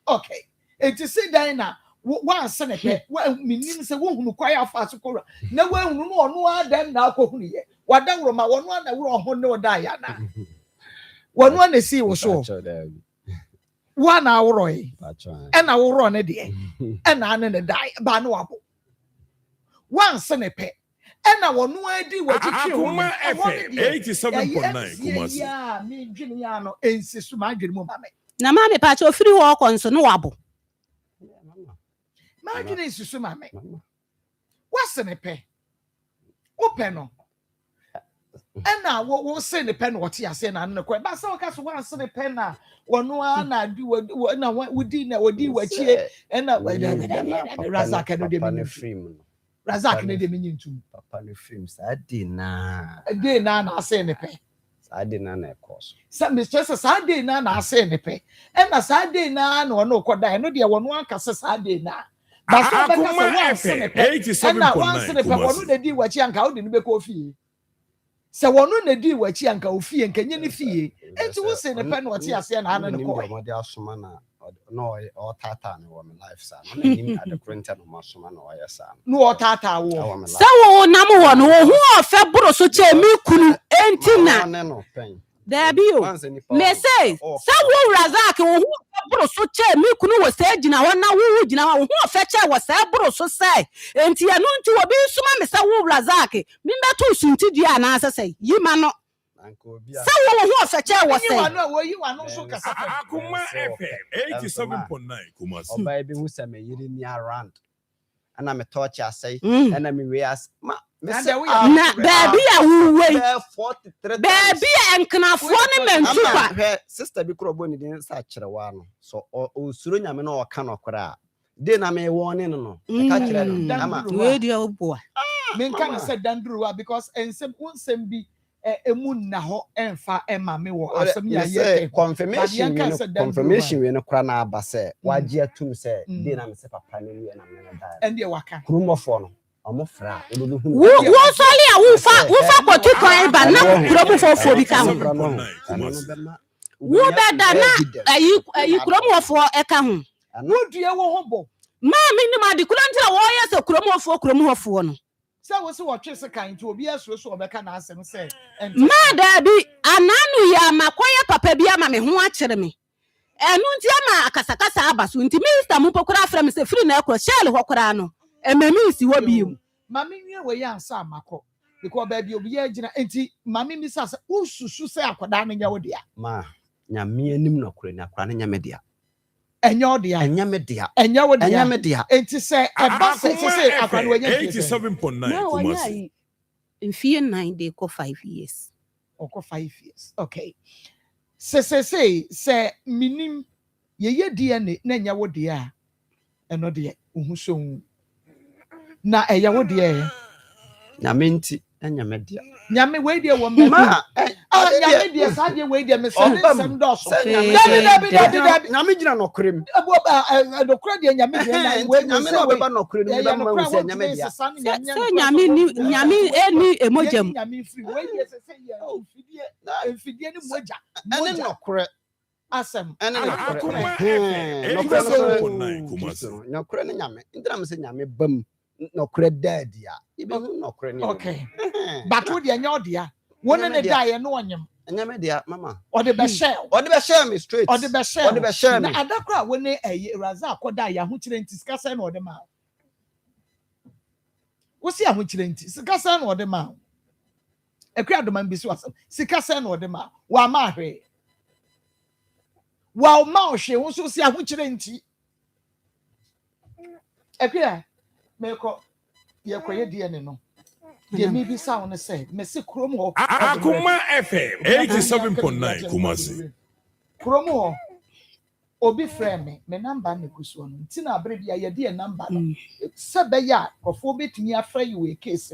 Okay. Enti se dan na wa anse ne pe minim se wo hunu kwaya afa so kowura. Na wo hunu no ono adam na akohunu ye. Wadawro ma wono na wuro ho ne oda ya na. Wono na si wo so. Wa na wuro yi. E na wuro ne de. E na ane ne dai ba no wabo. Wan se ne pe. E na wono adi wagitwe ho. Akoma FM 87.9 Kumasi. Ya mi dwene ya no ensisu ma dwene mu ba me. Na ma me pa che ofiri ho konso no wabo. Ma dwene ensisu ma me. Wa se ne pe. Ope no. Ena wo se ne pen what ya se na ne ko ba se o ka so wan se ne pen na wono na du na wodi na wodi wachie ena Razak no de me film Razak no de me nyintum papa ne film sa de na se ne pen sa de na ekos sa Mr. sa de na se ne pen ena sa de na wono ko dai no de wono aka se sa de na ba so be ka se wan se ne pen ena wan se ne pen wono de di wachie anka wo de no be ko fie. Se wono na di wachi anka ofie nkenye ne fie enti wo se ne pe na oti ase na anu ne ko mo de asoma na no o tata ne wo me life sa no na nim at the printer no masoma na o yesa no o tata wo se wo nam wo no wo hu ofe boro so che mi kunu enti na no pen Dabi o. Me say, sa wo Razak wo hu bro so che me kunu wo se gina wo na wo gina wo hu ofe che wo se bro so say. Enti anu nti wo bi suma me sa wo Razak. Me beto sunti dua na asa say. Yima no. Sa wo hu ofe che wo say. Yi wa no so kasa. Akoma FM 87.9 Kumasi. Oba bi hu se me yiri ni around. Ana me touch asay. Ana me we as ma na baby a wuwe baby enknafo ne mentupa sister bi kro bo ni din sa kirewa no so osuro nyame na o ka no kora de na me wone no ka kire no ama we dia oboa me nka say dandruwa because ensem bi emu na ho emfa ema me wo asem ya ye confirmation we no kora na abase waje atum say de na me se papa ne we na me da ende waka krumofo no amofra wo soli a wo fa potu kan ba na kuromu fofo bi ka ho wo dada na ayi kuromu fofo e ka ho wo due wo ho bo ma me ni ma de kula ntira wo ye se kuromu fofo no se wo se wo twese kan nti obi asuro so obeka na asem se ma da bi ananu ya makoye papa bi ama me ho a kire me enu nti ama akasakasa abaso nti minister mu pokora afra me se free na ekro shell ho kora no ememi si wo bi mami nwe we ya nsa makọ because baby obi ya gina enti mami mi sa ususu se akoda no nya wo dia ma nyame anim na kure na akora na nyame dia enyo dia enyame dia enya wo dia enyame dia enti se eba se akora wo nya 87.9 Kumasi in fear 9 they go 5 years oko 5 years okay se minim ye dia ne na nya wo dia eno dia uhuso na eya wo de nyame nti nyame dia nyame we de wo ma nyame de sa de we de me sem do so nyame gina no krem do kra de nyame de na we nyame no be ba no krem ni be ma se nyame dia so nyame eni emojam nyame free we de se ye fidie ni moja ene no kre asem ɛne Akoma nɔkorɛ ne nyame ndra me sɛ nyame bam nɔkorɛ daadi a yɛbɛhu nɔkorɛ ne okay but wo deɛ nyɛ ɔdea wo ne daeɛ no ɔnyem nyame deɛ mama ɔde bɛhyɛ me straight ɔde bɛhyɛ me na adakora a wo ne raza akɔda yɛ ahokyerɛ nti sika sɛ na ɔde ma wo si ahokyerɛ nti sika sɛ na ɔde ma akua adoma bi so asɛm sika sɛ na ɔde ma wa ma ahwɛ wa ma ɔhwɛ wo so si ahokyerɛ nti akua mekɔ yɛkɔyɛ DNA no deɛ mebi sa wo ne sɛ mese kurom hɔ Akoma FM 87.9 Kumasi. Kurom hɔ obi frɛ me number ne kusuo no nti na abere bia yɛde yɛ number no sɛ bɛyɛ a kɔfo betumi afrɛ yi wɔ case